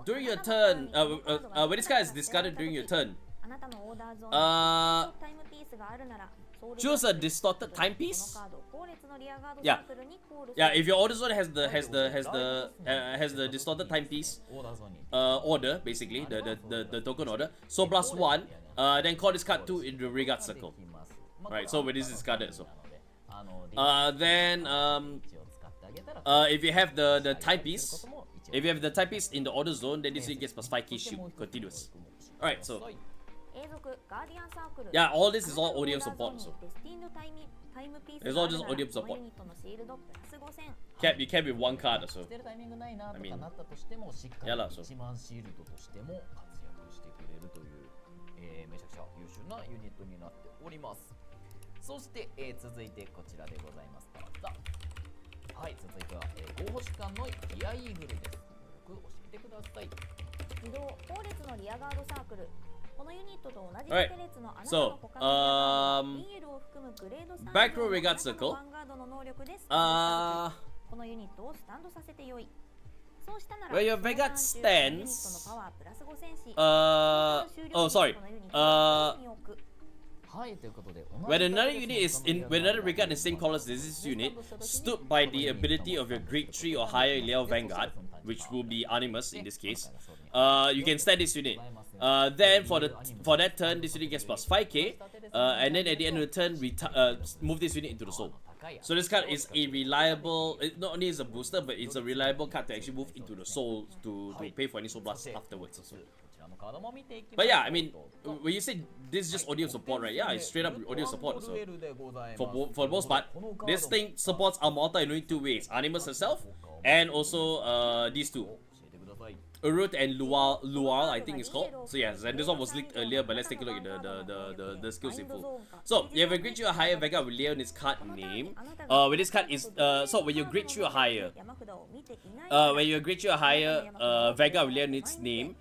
during your turn, when this card is discarded during your turn, choose a distorted timepiece. Yeah, if your order zone has the distorted timepiece order, basically the token order, so plus 1. Then call this card 2 in the regard circle. Right, so when this is discarded, so then if you have the timepiece, if you have the timepiece in the order zone, then this unit gets plus 5k shield continuous. Alright, so yeah, all this is all Odium support. So it's all just Odium support. You can't be one card, so I mean, yeah lah, so めちゃくちゃ優秀なユニットになっております。そして、続いてこちらでございます。はい、続いては、合星間のギアイーグルです。教えてください。移動後列のリアガードサークル。このユニットと同じ系列のあなたの他のリエルを含むグレード3のバンガードの能力でこのユニットをスタンドさせてよい。Where your Vanguard stands, oh sorry, when another unit is in, when another Vanguard is same colors as this unit, stood by the ability of your grade 3 or higher Liael Vanguard, which will be Animus in this case, you can stand this unit. Then for that turn, this unit gets plus 5k, and then at the end of the turn, move this unit into the soul. So this card is a reliable, it not only is a booster, but it's a reliable card to actually move into the soul to pay for any soul blast afterwards also. But yeah, I mean, when you say this is just audio support, right? Yeah, it's straight up audio support. So for the most part, this thing supports our Mortar in only 2 ways: Animus herself, and also these two. Urut and Liael, I think it's called. So yes, and this one was leaked earlier, but let's take a look at the skills in full. So you have a grade 3 or higher Vanguard with Liael in its card name. With this card is so when you grade 3 or higher, when you grade 3 or higher, Vanguard with Liael in its name,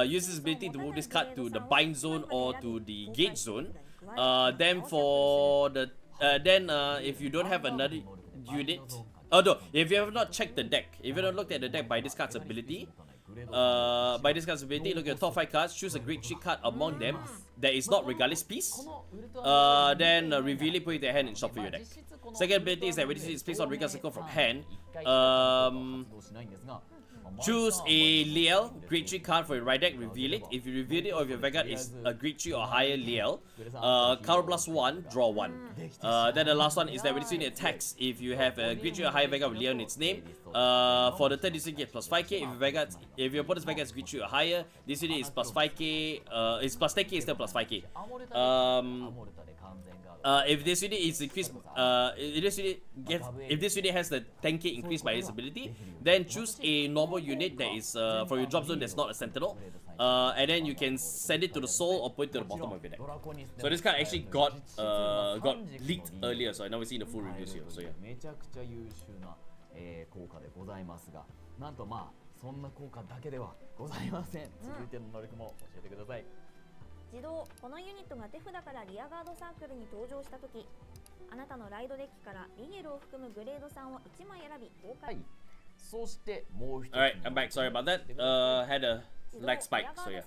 uses its ability to move this card to the bind zone or to the gauge zone. Then for the if you don't have another unit, oh no, if you have not checked the deck, if you don't looked at the deck by this card's ability, look at your top 5 cards, choose a grade 3 card among them that is not regardless piece. Then reveal it, put it in your hand and shuffle your deck. Second ability is that when you see it's placed on regard circle from hand, choose a Liael grade 3 card for your right deck, reveal it. If you reveal it or if your Vanguard is a grade 3 or higher Liael, counter plus 1, draw 1. Then the last one is that when you see the attacks, if you have a grade 3 or higher Vanguard with Liael in its name, for the third this unit get plus 5k. If your opponent's Vanguard is grade 3 or higher, this unit is plus 5k, it's plus 10k instead of plus 5k. If this unit is increased, if this unit has the 10k increase by its ability, then choose a normal unit that is for your drop zone that's not a sentinel, and then you can send it to the soul or put it to the bottom of your deck. So this card actually got leaked earlier, so I now we see the full reviews here. So yeah. 効果でございますが、なんとまあそんな効果だけではございません。続いての能力も教えてください。自動このユニットが手札からリアガードサークルに登場したとき、あなたのライドデッキからリゲルを含むグレード3を1枚選び公開。はい。そしてもう一つ。Alright, I'm back. Sorry about that. Had a lag spike. So yeah.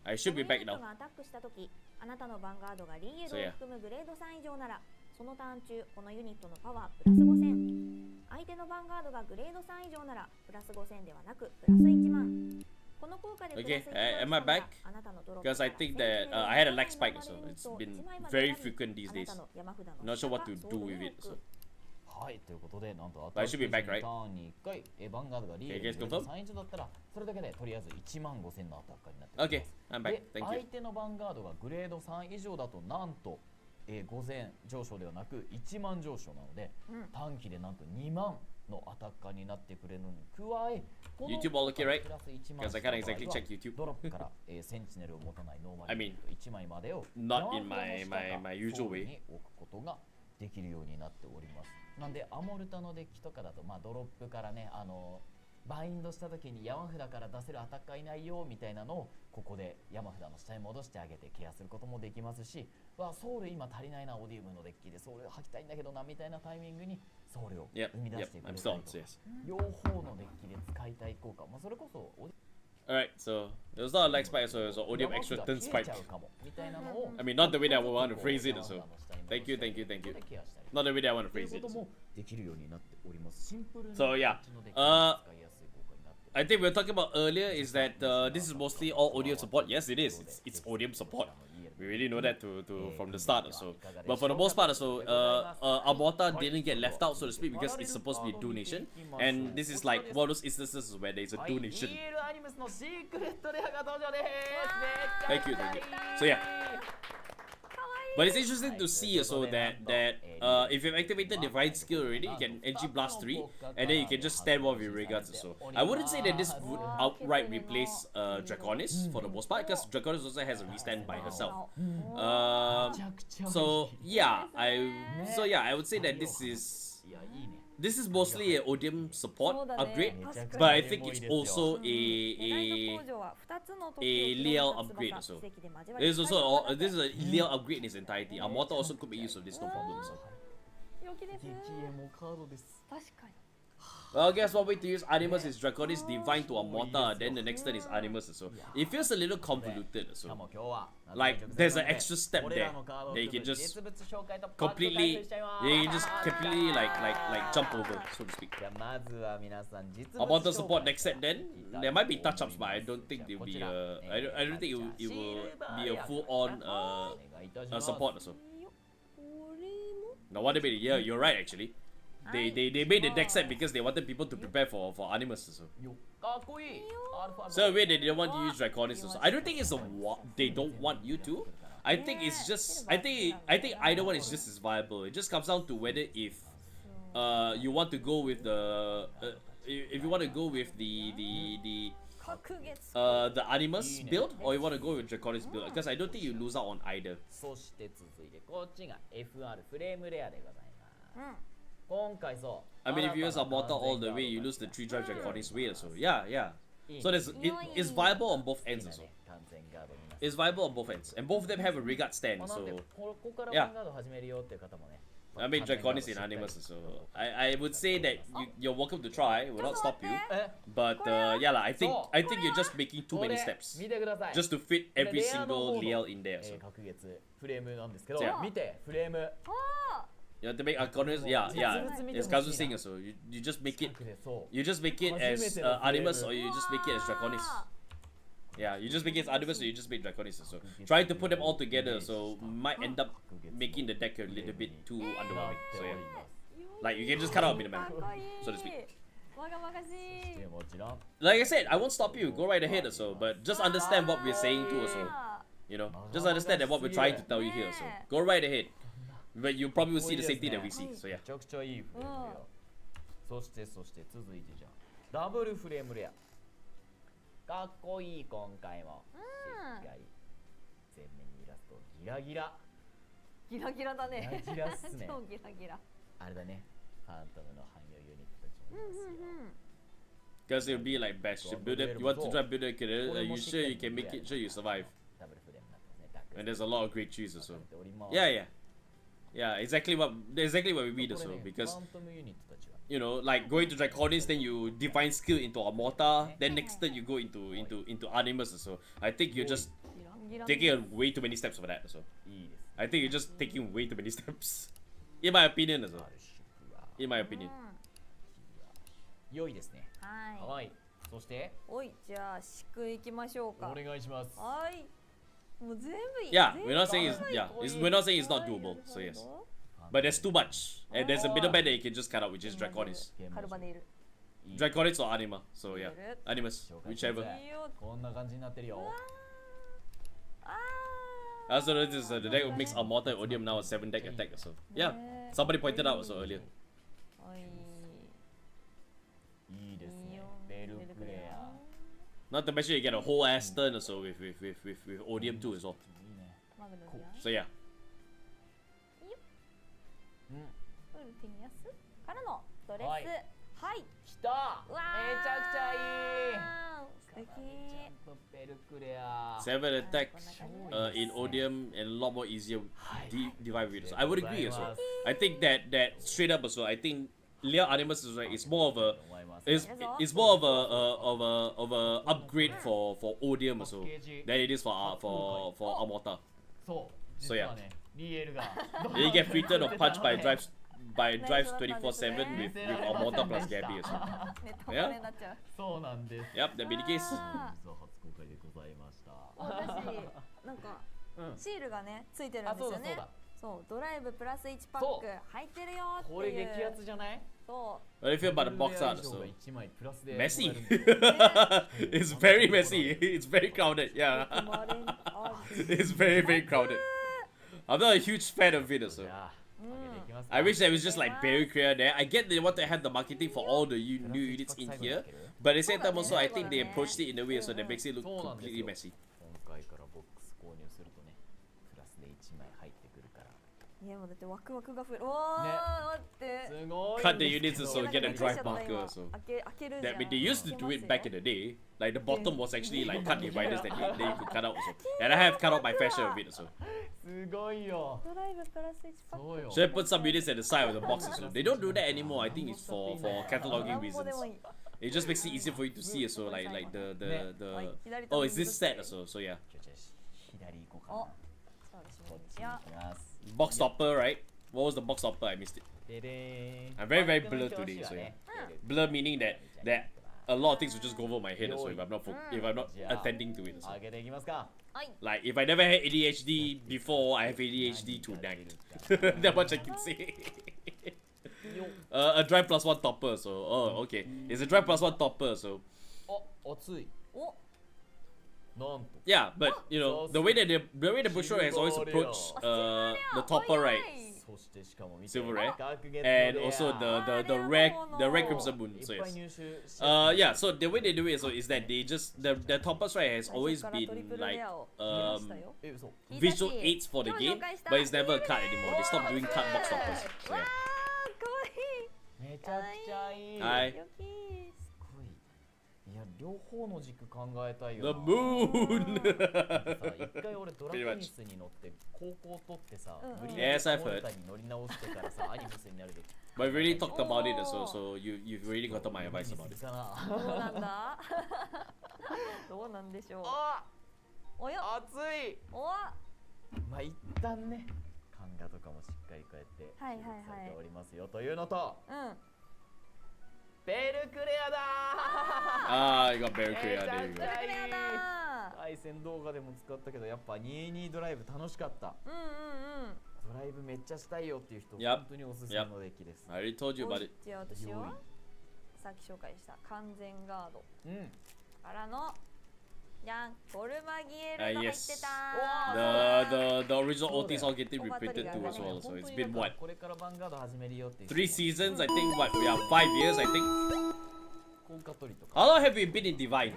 I should be back now. アタックしたとき、あなたのヴァンガードがリゲルを含むグレード3以上なら、そのターン中このユニットのパワープラス5000。相手のヴァンガードがグレード3以上ならプラス5000ではなくプラス1万。Okay, am I back? Because I think that I had a lag spike, so it's been very frequent these days. Not sure what to do with it. So. はい、ということで、なんと I should be back, right? ターンに1回、ヴァンガードがリーグで3以上だったら、それだけでとりあえず1万5000のアタッカーになっています。Okay, I'm back. で、 Thank 相 you. 手のヴァンガードがグレード3以上だと、なんと、5000上昇ではなく1万上昇なので、短期でなんと2万のアタッカーになってくれるのに加え、YouTube all okay, right? Because I can't exactly check YouTube. ドロップからセンチネルを持たないノーマル I mean, 1枚までを not in my usual way. に置くことができるようになっております。なんでアモルタのデッキとかだと、まあ、ドロップからね、バインドした時に山札から出せるアタッカーいないよみたいなのをここで山札の下に戻してあげてケアすることもできますし、ソウル今足りないな、オディウムのデッキでソウル吐きたいんだけどなみたいなタイミングにソウルを生み出してくれたりとか、両方のデッキで使いたい効果、それこそAlright, so there was not a lag spike, so it was an Odium extra turn spike. I mean, not the way that I would want to phrase it, so thank you. Not the way that I want to phrase it. So yeah, I think we were talking about earlier is that this is mostly all Odium support. Yes, it is. It's Odium support. We really know that from the start. So, but for the most part, so Amorta didn't get left out, so to speak, because it's supposed to be a donation, and this is like one of those instances where there's a donation. Thank you. So yeah. But it's interesting to see also that if you've activated Divine Skill already, you can NG Blast 3, and then you can just stand one with your regards. So I wouldn't say that this would outright replace Draconis for the most part, because Draconis also has a restand by herself. So yeah, I would say that this is mostly an Odium support upgrade, but I think it's also a Liael upgrade. So this is also this is a Liael upgrade in its entirety. Amorta also could be used of this, no problem. So. Well, I guess one way to use Animus is Draconis Divine to Amorta, then the next turn is Animus. So it feels a little convoluted. So like there's an extra step there that you can just completely, like jump over, so to speak. Amorta support next set, then there might be touch-ups, but I don't think they'll be I don't think it will be a full-on support. So now what about it? Yeah, you're right actually. They made the deck set because they wanted people to prepare for Animus. So wait, they didn't want to use Draconis. I don't think it's they don't want you to. I think it's just I think either one is just as viable. It just comes down to whether if you want to go with the if you want to go with the 隔月 the Animus build, or you want to go with Draconis build, because I don't think you lose out on either. そして続いてこっちが FR フレームレアでございます、うん今回そう I mean, if you use a mortar all the way, you lose the 3 drive Draconis way, so yeah, yeah. So it's viable on both ends also. 完全ガードにな It's viable on both ends, and both of them have a regard stand. なん So でここから Yeah. ヴァンガード始めるよっていう方もね I mean, Draconis in Animus, so I would say that you're welcome to try. Will not stop you. え But yeah, I think you're just making too こ many れ steps 見てください just to fit every レアの方 single の Liael in there. So 隔月フレームなんですけど Yeah. 見てフレーム you have to make Arconis. Yeah, yeah. It's Kazu saying so. You just make it. 近くでそう You just make it as Animus, or you just make it as Draconis. Yeah, you just make it as Animus, or you just make Draconis. So trying to put them all together, so might end up making the deck a little bit too underwhelming. So yeah, like you can just cut out a middleman, かっこいい so to speak. わがまがしいでもちろん Like I said, I won't stop you. Go right ahead, so. But just understand what we're saying too, so. You know, just understand that what we're trying to tell you here. So go right ahead. But you probably will see the same thing that we see. So め yeah. ちゃくちゃいいフレームレアそして続いてじゃあダブルフレームレアかっこいい今回もしっかり前面にイラストギラギラギラギラだねギラギラっすね超ギラギラあれだねファントムの汎用ユニットたちもいますよ Because it'll be like Bastion. Build it. You want to try build a killer? Are you sure you can make it? Sure you survive? ダブルフレームになってますねダック And there's a lot of great trees also. ております Yeah, yeah, yeah. Exactly what we read これ also. ね Because ファントムユニットたちは you know, like going to Draconis, then you divine skill into a mortar. Then next turn you go into Animus also. I think you're just ギランギラン taking way too many steps for that also. いいです I think you're just taking way too many steps. In my opinion also. あるしくは In my opinion. 良いですねはいはいそしておいじゃあ祝いきましょうかお願いしますはいもう全部いい Yeah, 全 we're 部 not saying it's 可愛い yeah. 可愛い We're not saying it's not 可愛い doable. な So る yes. ほど But there's too much, and there's a middleman that you can just cut out, which is Draconis. カルバネイル Draconis or Anima. So yeah, Animus, 紹介 whichever. いいよこんな感じになってるよあ I also noticed the deck makes a mortar Odium now a 7 deck attack. So yeah, somebody pointed out also earlier. ーはいいいですねいいよベルクレア Not to mention you get a whole ass turn also with Odium too as well. いいねマグノリア So yeah. うんウルティニアスからのドレスはいはいきたうわめちゃくちゃいい素敵ちゃんとベルクレア 7 attack in Odium and a lot more easier divine readers. I would agree also. I think that straight up also. I think Liael Animus is right. It's more of a 思います it's more of a upgrade for Odium also than it is for Amorta. そう So 実はねリエルが You get free turn of punch by drives 24/7 with Amorta plus Gabby also. ネタバレになっちゃうそうなんです Yep, that'd be the case. 実は初公開でございました私なんかうんシールがねついてるんあですよねそうだそうだそうドライブプラス1パッそうク入ってるよっていうこれ激アツじゃないそ What do you feel about the box art? ベルクレア以上 So が1枚プラスで messy. もらえるんですよ It's very messy. It's very crowded. Yeah, うまれんあ it's very crowded. I'm not a huge fan of it also. じゃあ上げていきますか I wish there was just like very clear there. I get they want to have the marketing for all the new units in here, but at the same time also I think they approached it in a way so that makes it look completely messy. 今回からボックス購入するとねプラスで1枚入ってくるからいやもうだってワクワクが増えるわー待ってすごい Cut the んです units けど so get a drive marker. So 開けるじゃ that ん I mean, they used to do it back in the day. Like the bottom was actually like cut dividers that you could cut out also. And I have cut out my fair share of it also. すごいよドライブプラス1パックそうよ So I put some units at the side of the boxes. So they don't do that anymore. I think it's for cataloging なんぼで reasons. もいい It just makes it easier for you to see. So like the oh, is this set also? So yeah, じゃあ左行こうかおなそうですこっち行きます box topper, right? What was the box topper? I missed it. ででーん I'm very バックの blurred 表 today. 紙 So は yeah, ね blur meaning that a lot of things will just go over my head. So if I'm not Yeah. attending to it. So. 上げていきますかはい Like if I never had ADHD before, I have ADHD tonight. That much I can say. A drive plus 1 topper. So okay, it's a drive plus 1 topper. So お熱いおなんと yeah, but you know the way the Busho has always approached the topper, right? そしてしかも見て Silver rare, 学月の and レア also the rare crimson moon. い So っ yeah. ぱい入手して Yeah, so the way they do it is that they just the toppers right has 最 always 初からトリ been プル like レアを見ましたよ。え嘘 visual aids for the 今日 game, 紹介した but it's never a card anymore. They stopped doing card box toppers. So わ yeah. ー、かわいい。めちゃくちゃいいはいよきー。すごいいや両方の軸考えたいよ The な moon. さ一回俺ドラゴニスに乗って高校取ってさ、うんうん無理やり Yes, I've モル heard. タに乗り直してからさアニムスになるで But we already talked about it, so you've already gotten my advice about it. かなどうなんだどうなんでしょう。あおよ熱いおわまあ一旦ね漫画とかもしっかりこうやってはいはいはい記録されておりますよというのとうん。ベルクレアだ Ah, you got Barracuda. There you ブ go. ルクレアだ対戦動画でも使ったけどやっぱ22ドライブ楽しかったうんうんうん。ドライブめっちゃしたいよっていう人 Yep. 本当におすすめのデッキです I already told you about it. じゃあ私用意はさっき紹介した完全ガードうんからのじゃんゴルマギエル Ah, が入っ yes. てた The original OTs all getting reprinted too as well. So 本 it's 当に been なんか what, これからヴァンガード始めるよっていう 3 seasons? I think what, yeah, 5 years. I think. 効果取りとか How long have we been in Divines?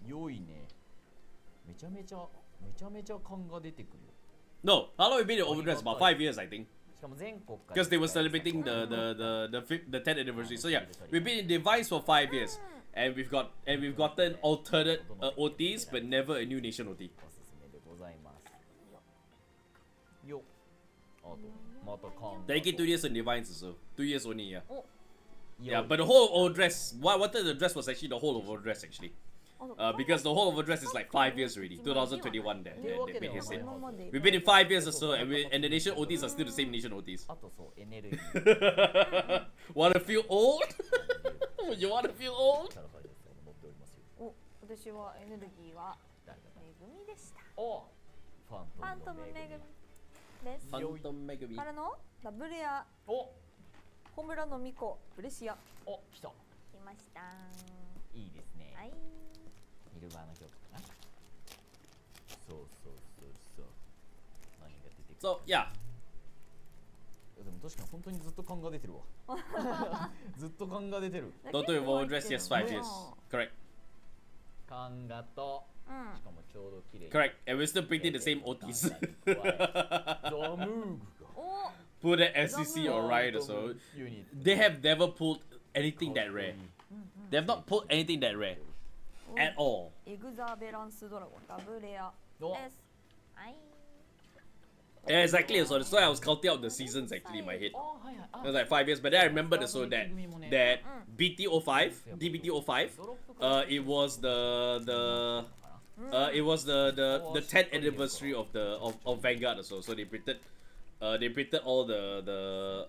良いねめちゃめちゃ感が出てくるよ No, how long have we been in Overdress? About 5 years, I think. しかも全国から Because they were celebrating the 10th anniversary. So yeah, we've been in Divines for 5 years, and we've gotten alternate OTs, but never a new nation OT. おすすめでございますよあとまた感 They get 2 years in Divines, so 2 years only. Yeah. お Yeah, but the whole Overdress, what the dress was actually the whole of Overdress actually. Because the whole of Overdress is like 5 years already. 2021 that they made his in. 今まで We've been in 5 years or so, and the nation OTs are still the same nation OTs. あとそうエネルギー Wanna feel old? You wanna feel old? から書いて載っておりますよお私はエネルギーは誰だ恵みでしたおファンファントトムの恵ム恵みみです Phantom Megami. からのダブレアおホムラのミコブレシアお来た来ましたいいですねはいミルバーの曲かなそう何が出てくる So yeah, でも確かに本当にずっと感が出てるわずっと感が出てる Total Overdress, yes, 5 years. Correct. 感がとうんしかもちょうど綺麗に Correct. And we're still printing the same OTs. ザムーグがお Put an SCC or Riot or so. ユニット They have never pulled anything that rare. They have not pulled anything that rare at all. エグザベランスドラゴンダブレアおですはい Yeah, exactly. So that's why I was counting out the seasons actually in my head. あはいはいあ It was like 5 years, but then I remembered so that BT05, DBT05, it was the 10th anniversary of Vanguard or so. So they printed all the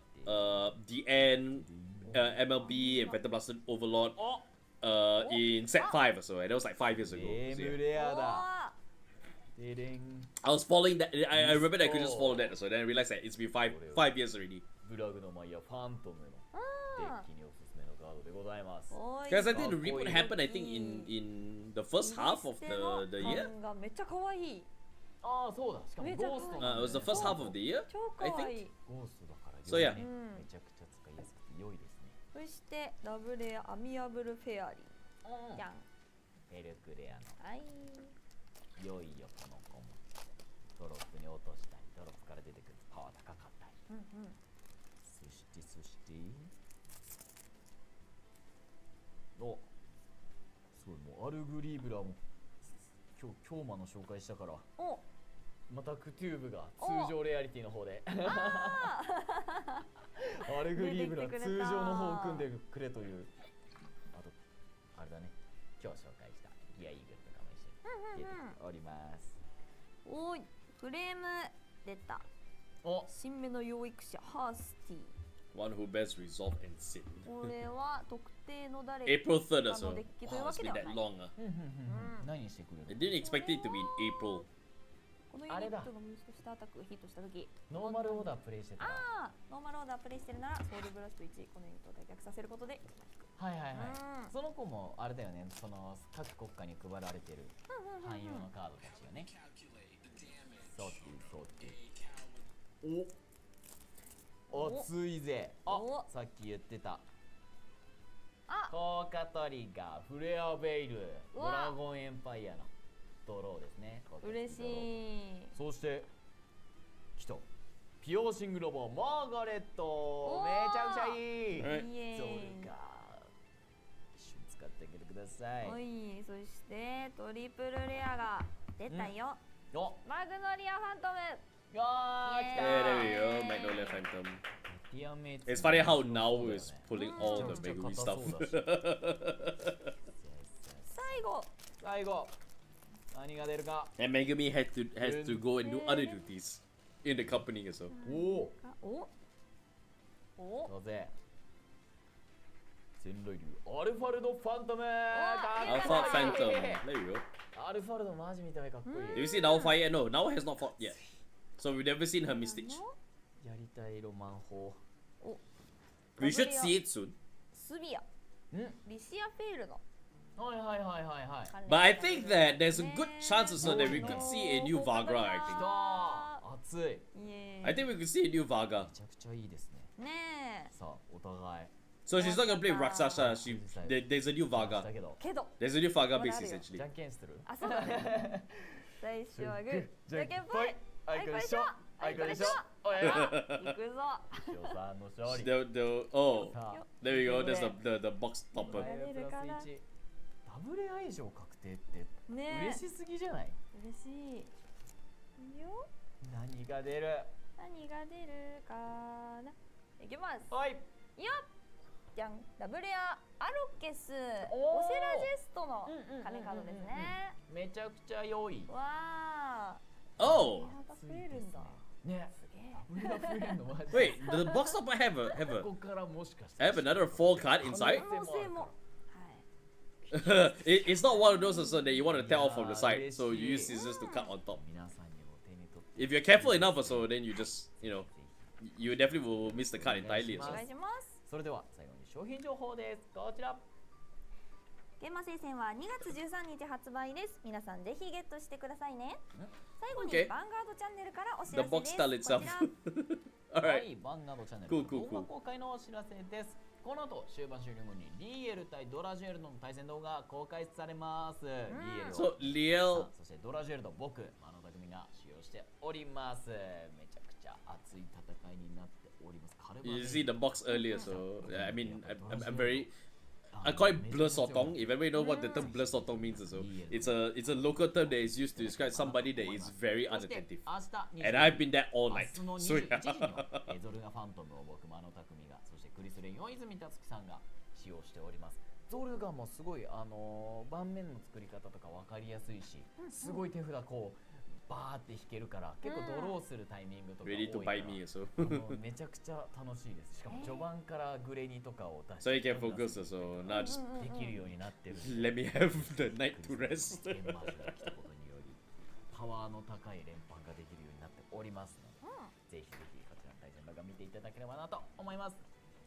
DN, MLB, and Phantom Blaster Overlord in set 5 or so, and that was like 5 years ago. ゲ So ーム yeah. レアだおででん I was following that. I remember that I could just follow that. So then I realized that it's been 5 years already. ブラグのマイヤーファントムのデッキにおすすめのカードでございますおい Because I think the reboot happened, I think in the first half of the year. がめっちゃ可愛いああそうだしかもゴースト It was the first half of the year, 超 I 可愛 think. いゴーストだから So yeah. よりねめちゃくちゃ使いやすくて良いですねそしてダブレアアミアブルフェアリーじゃんエルクレアのはい良いよこの子もドロップに落としたりドロップから出てくるパワー高かったりうんうんそしておすごいもうアルグリーブラも今日京馬の紹介したからおまたクトゥーブが通常レアリティの方であアルグリーブラ出てきてくれた通常の方を組んでくれというあとあれだね今日紹介したギアイーグルとかも一緒に出ておりますおーいフレーム出たお新芽の養育者ハースティ One who bears resolve and sin. これは特定の誰 April 3rd or かの so. デッキという Wow, わ it's けで been は that ない long. 何してくれ I る didn't expect it to be in April. このユニットがブーストしたアタックがヒットしたときノーマルオーダープレイしてたらああノーマルオーダープレイしてるならソウルブラスト1このユニットを脱却させることではいはいはいうんその子もあれだよねその各国家に配られてる汎用のカードたちよねそうっていうお熱いぜ。あおさっき言ってたあ効果トリガーフレアベイルドうわラゴンエンパイアのドローですね。嬉しい。そして来たピオーシングロボマーガレットおーめちゃくちゃいい。はいイエゾーイルガー一緒に使ってあげてください。おい、そしてトリプルレアが出たよ。おマグノリアファントム。よー来た Yeah, there we go. Magnolia Phantom. ティアメイツ It's funny how now is pulling all the Megumi stuff. 最後。最後何が出るか。 And Megumi has to go and do other duties in the company as well. おおおだぜ戦雷流アルファルドファントムかっ Alpha こいい Phantom. There you go. アルファルドマジ見た目かっこい Do い you see Now fight yet? No, Now has not fought yet. So we've never seen her Mystic. やりたいロマン砲 We should see it soon. スビア。んリシアフェールの。はいはいはいはいはい関連 But I think that there's a good chance also that we could see a new Vagra, I 来 think. た熱いめイエーイ I think we could see a new Vaga. ちゃくちゃいいですね。ねさあお互い So she's not gonna play Raksasa. There's a new だ Vaga. けどえ。けど。 There's a new Vaga まだあ base るよ essentially. じゃんけんするあ、そうだね。最初はグー。じゃんけんぽい。あいこでしょあいこでしょおや行くぞ。塩さんの勝利 Oh, さあ there we go. There's the box topper. プラス1ダブル相性確定ってね嬉しすぎじゃない嬉しい。よ。何が出る何が出るかな。いきます。はいよっ。じゃん。ダブレアアロケスおーオセラジェストの金カードですね。めちゃくちゃ良いわあ。 Oh, レアが増えるんだ。ねすげえ。ダブルが増えるのマジ wait. The box topper have ここからもしかして have another 4 card inside. 可能性も。はい。It's not one of those also that you want to tear off from the side, so you use scissors to cut on top. 皆さんにも手に取って If you're careful enough also, then you just, you know, you definitely will miss the card entirely お as well. 願いします。それでは最後に商品情報ですこちら現場聖戦は2月13日発売です。皆さんぜひゲットしてくださいね。最後に Okay. ヴァンガードチャンネルからお知 The らせ box です。 style itself. こちら Alright. はい、バンガードチャンネル Cool, の cool, 動画 cool. 公開のお知らせですこの後終盤終了後にリエル対ドラジェルドの対戦動画公開されますリエルを So Liael, そしてドラジェルド僕マノタクミが使用しておりますめちゃくちゃ熱い戦いになっております彼はね you see the box earlier, so yeah, I mean, I'm very. I call it blur sotong. If everybody know what the term blur sotong means, so it's a local term that is used to describe somebody that is very そして unattentive. 明日 And I've been there all 明 night. 日の So 21 yeah. 時にはゾルガファントムを僕マノタクミがそしてクリスレン4泉達樹さんが使用しておりますゾルガもすごい盤面の作り方とか分かりやすいしすごい手札こうバーって引けるから結構ドローするタイミングとか多い Ready to から buy me, so めちゃくちゃ楽しいですしかも序盤からグレニとかを出して so you can focus. So now just できるようになってる let me have the night to rest. ゲンマージュが来たことによりパワーの高い連発ができるようになっておりますので、ぜひぜひこちらの対戦動画見ていただければなと思います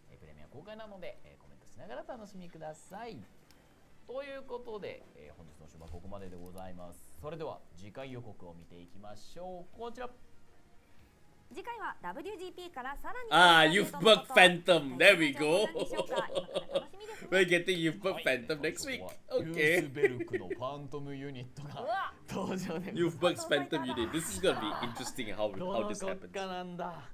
プレミア公開なので、コメントしながら楽しみくださいということで、本日の終盤ここまででございますそれでは次回予告を見ていきましょうこちら次回は WGP からさらに Ah, you've bugged Phantom. There we 対戦 go. 情報なんでしょうか今から楽しみですね We're getting you've bugged Phantom next week. ユー Okay. スベルクのファントムユニットがうわ登場で You've bugged Phantom unit. This is gonna be interesting how ど how の this 国 happens. 家なんだ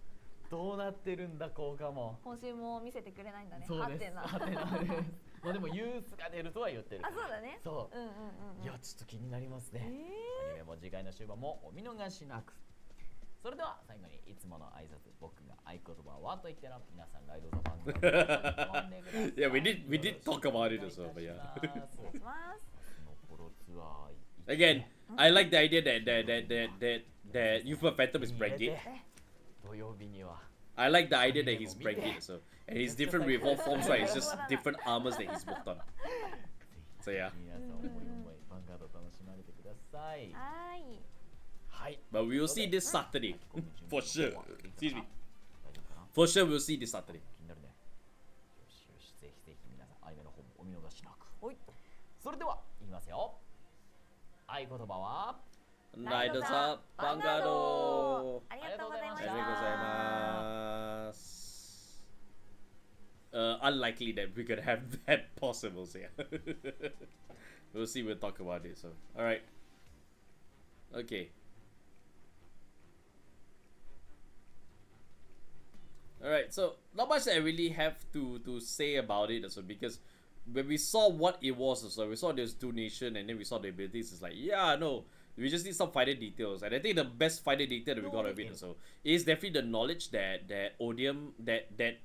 どうなってるんだ効果も今週も見せてくれないんだねそうです。ははてなです。まあでもユースが出るとは言ってるかあら。そうだねそう。うんうんうんうんいやちょっと気になりますね。アニメも次回の終盤もお見逃しなく。それでは最後にいつもの挨拶僕が合言葉はと言ったら皆さんライドザバンガード Yeah, we did talk about it as well, but yeah. お願いしますのプロツアー Again, I like the idea that you've bugged Phantom is Brangit. 土曜日には I like the idea that he's Brangit, so and he's different revolve forms, right? It's just different armors that he's worked on. So yeah. 皆さん思い思いバンガード楽しまれてください。はーいはい。 But we will see this Saturday. For sure. Excuse me. 大丈夫かな For sure we'll see this Saturday. 気になるね。よしよし、ぜひぜひ皆さん、アニメの方もお見逃しなく。ほいそれでは、いきますよ。合言葉は、ナイトサバンガード。ありがとうございましありがとうございた。ます。Unlikely that we could have that possible, so yeah. We'll see, we'll talk about it, so. Alright. Okay. Alright, so not much that I really have to say about it also, because when we saw what it was also, we saw this donation and then we saw the abilities, it's like, yeah, no, we just need some fighter details. And I think the best fighter detail that we got of it also is definitely the knowledge that Odium, that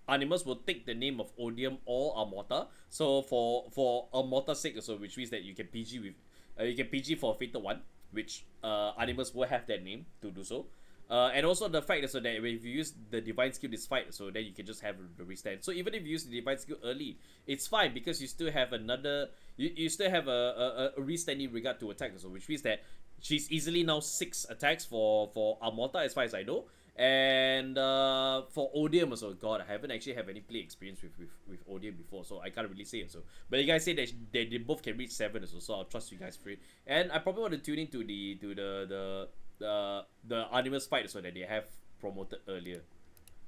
Animus will take the name of Odium or Amorta. So for Amorta's sake also, which means that you can PG with you can PG for Fatal 1, which Animus will have that name to do so. And also the fact so that if you use the divine skill this fight, so then you can just have the restand. So even if you use the divine skill early, it's fine because you still have another, you still have a restand in regard to attack, so which means that she's easily now 6 attacks for Amorta as far as I know. And for Odium also, god, I haven't actually have any play experience with Odium before, so I can't really say it. So, but you guys say that they both can reach 7 also, so I'll trust you guys for it. And I probably want to tune into the Animus fight so that they have promoted earlier,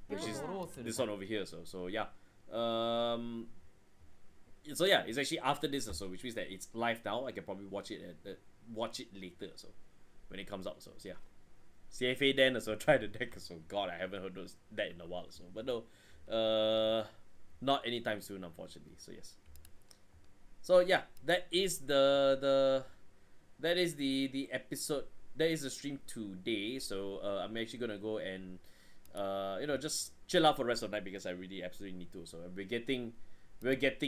which is this one over here. So yeah. So yeah, it's actually after this also, which means that it's live now. I can probably watch it later. So when it comes out, so yeah. CFA then also try the deck. So god, I haven't heard that in a while. So but no, not anytime soon, unfortunately. So yes. So yeah, that is the episode. That is the stream today. So I'm actually gonna go and just chill out for the rest of the night because I really absolutely need to. So we're getting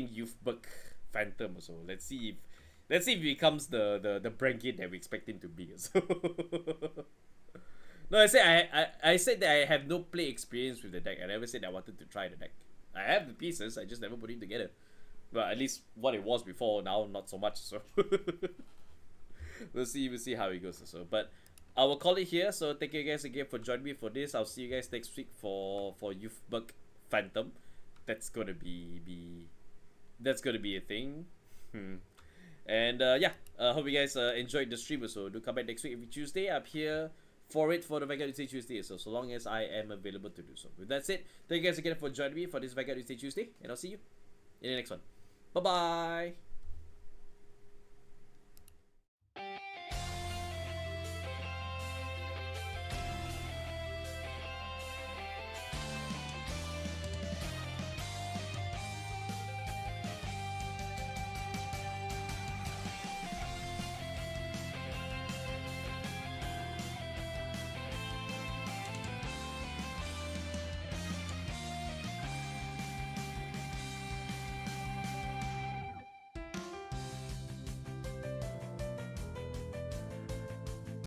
Youth Buck Phantom. So let's see if it becomes the Brangate that we expect him to be. So no, I said that I have no play experience with the deck. I never said I wanted to try the deck. I have the pieces, I just never put it together. Well, at least what it was before, now not so much. So we'll see how it goes. So, but I will call it here. So thank you guys again for joining me for this. I'll see you guys next week for Youth Buck Phantom. That's gonna be a thing. And yeah, hope you guys enjoyed the stream. So do come back next week every Tuesday. I'm here for the Vanguard Tuesday. So long as I am available to do so. With that said, thank you guys again for joining me for this Vanguard Tuesday, and I'll see you in the next one. Bye bye.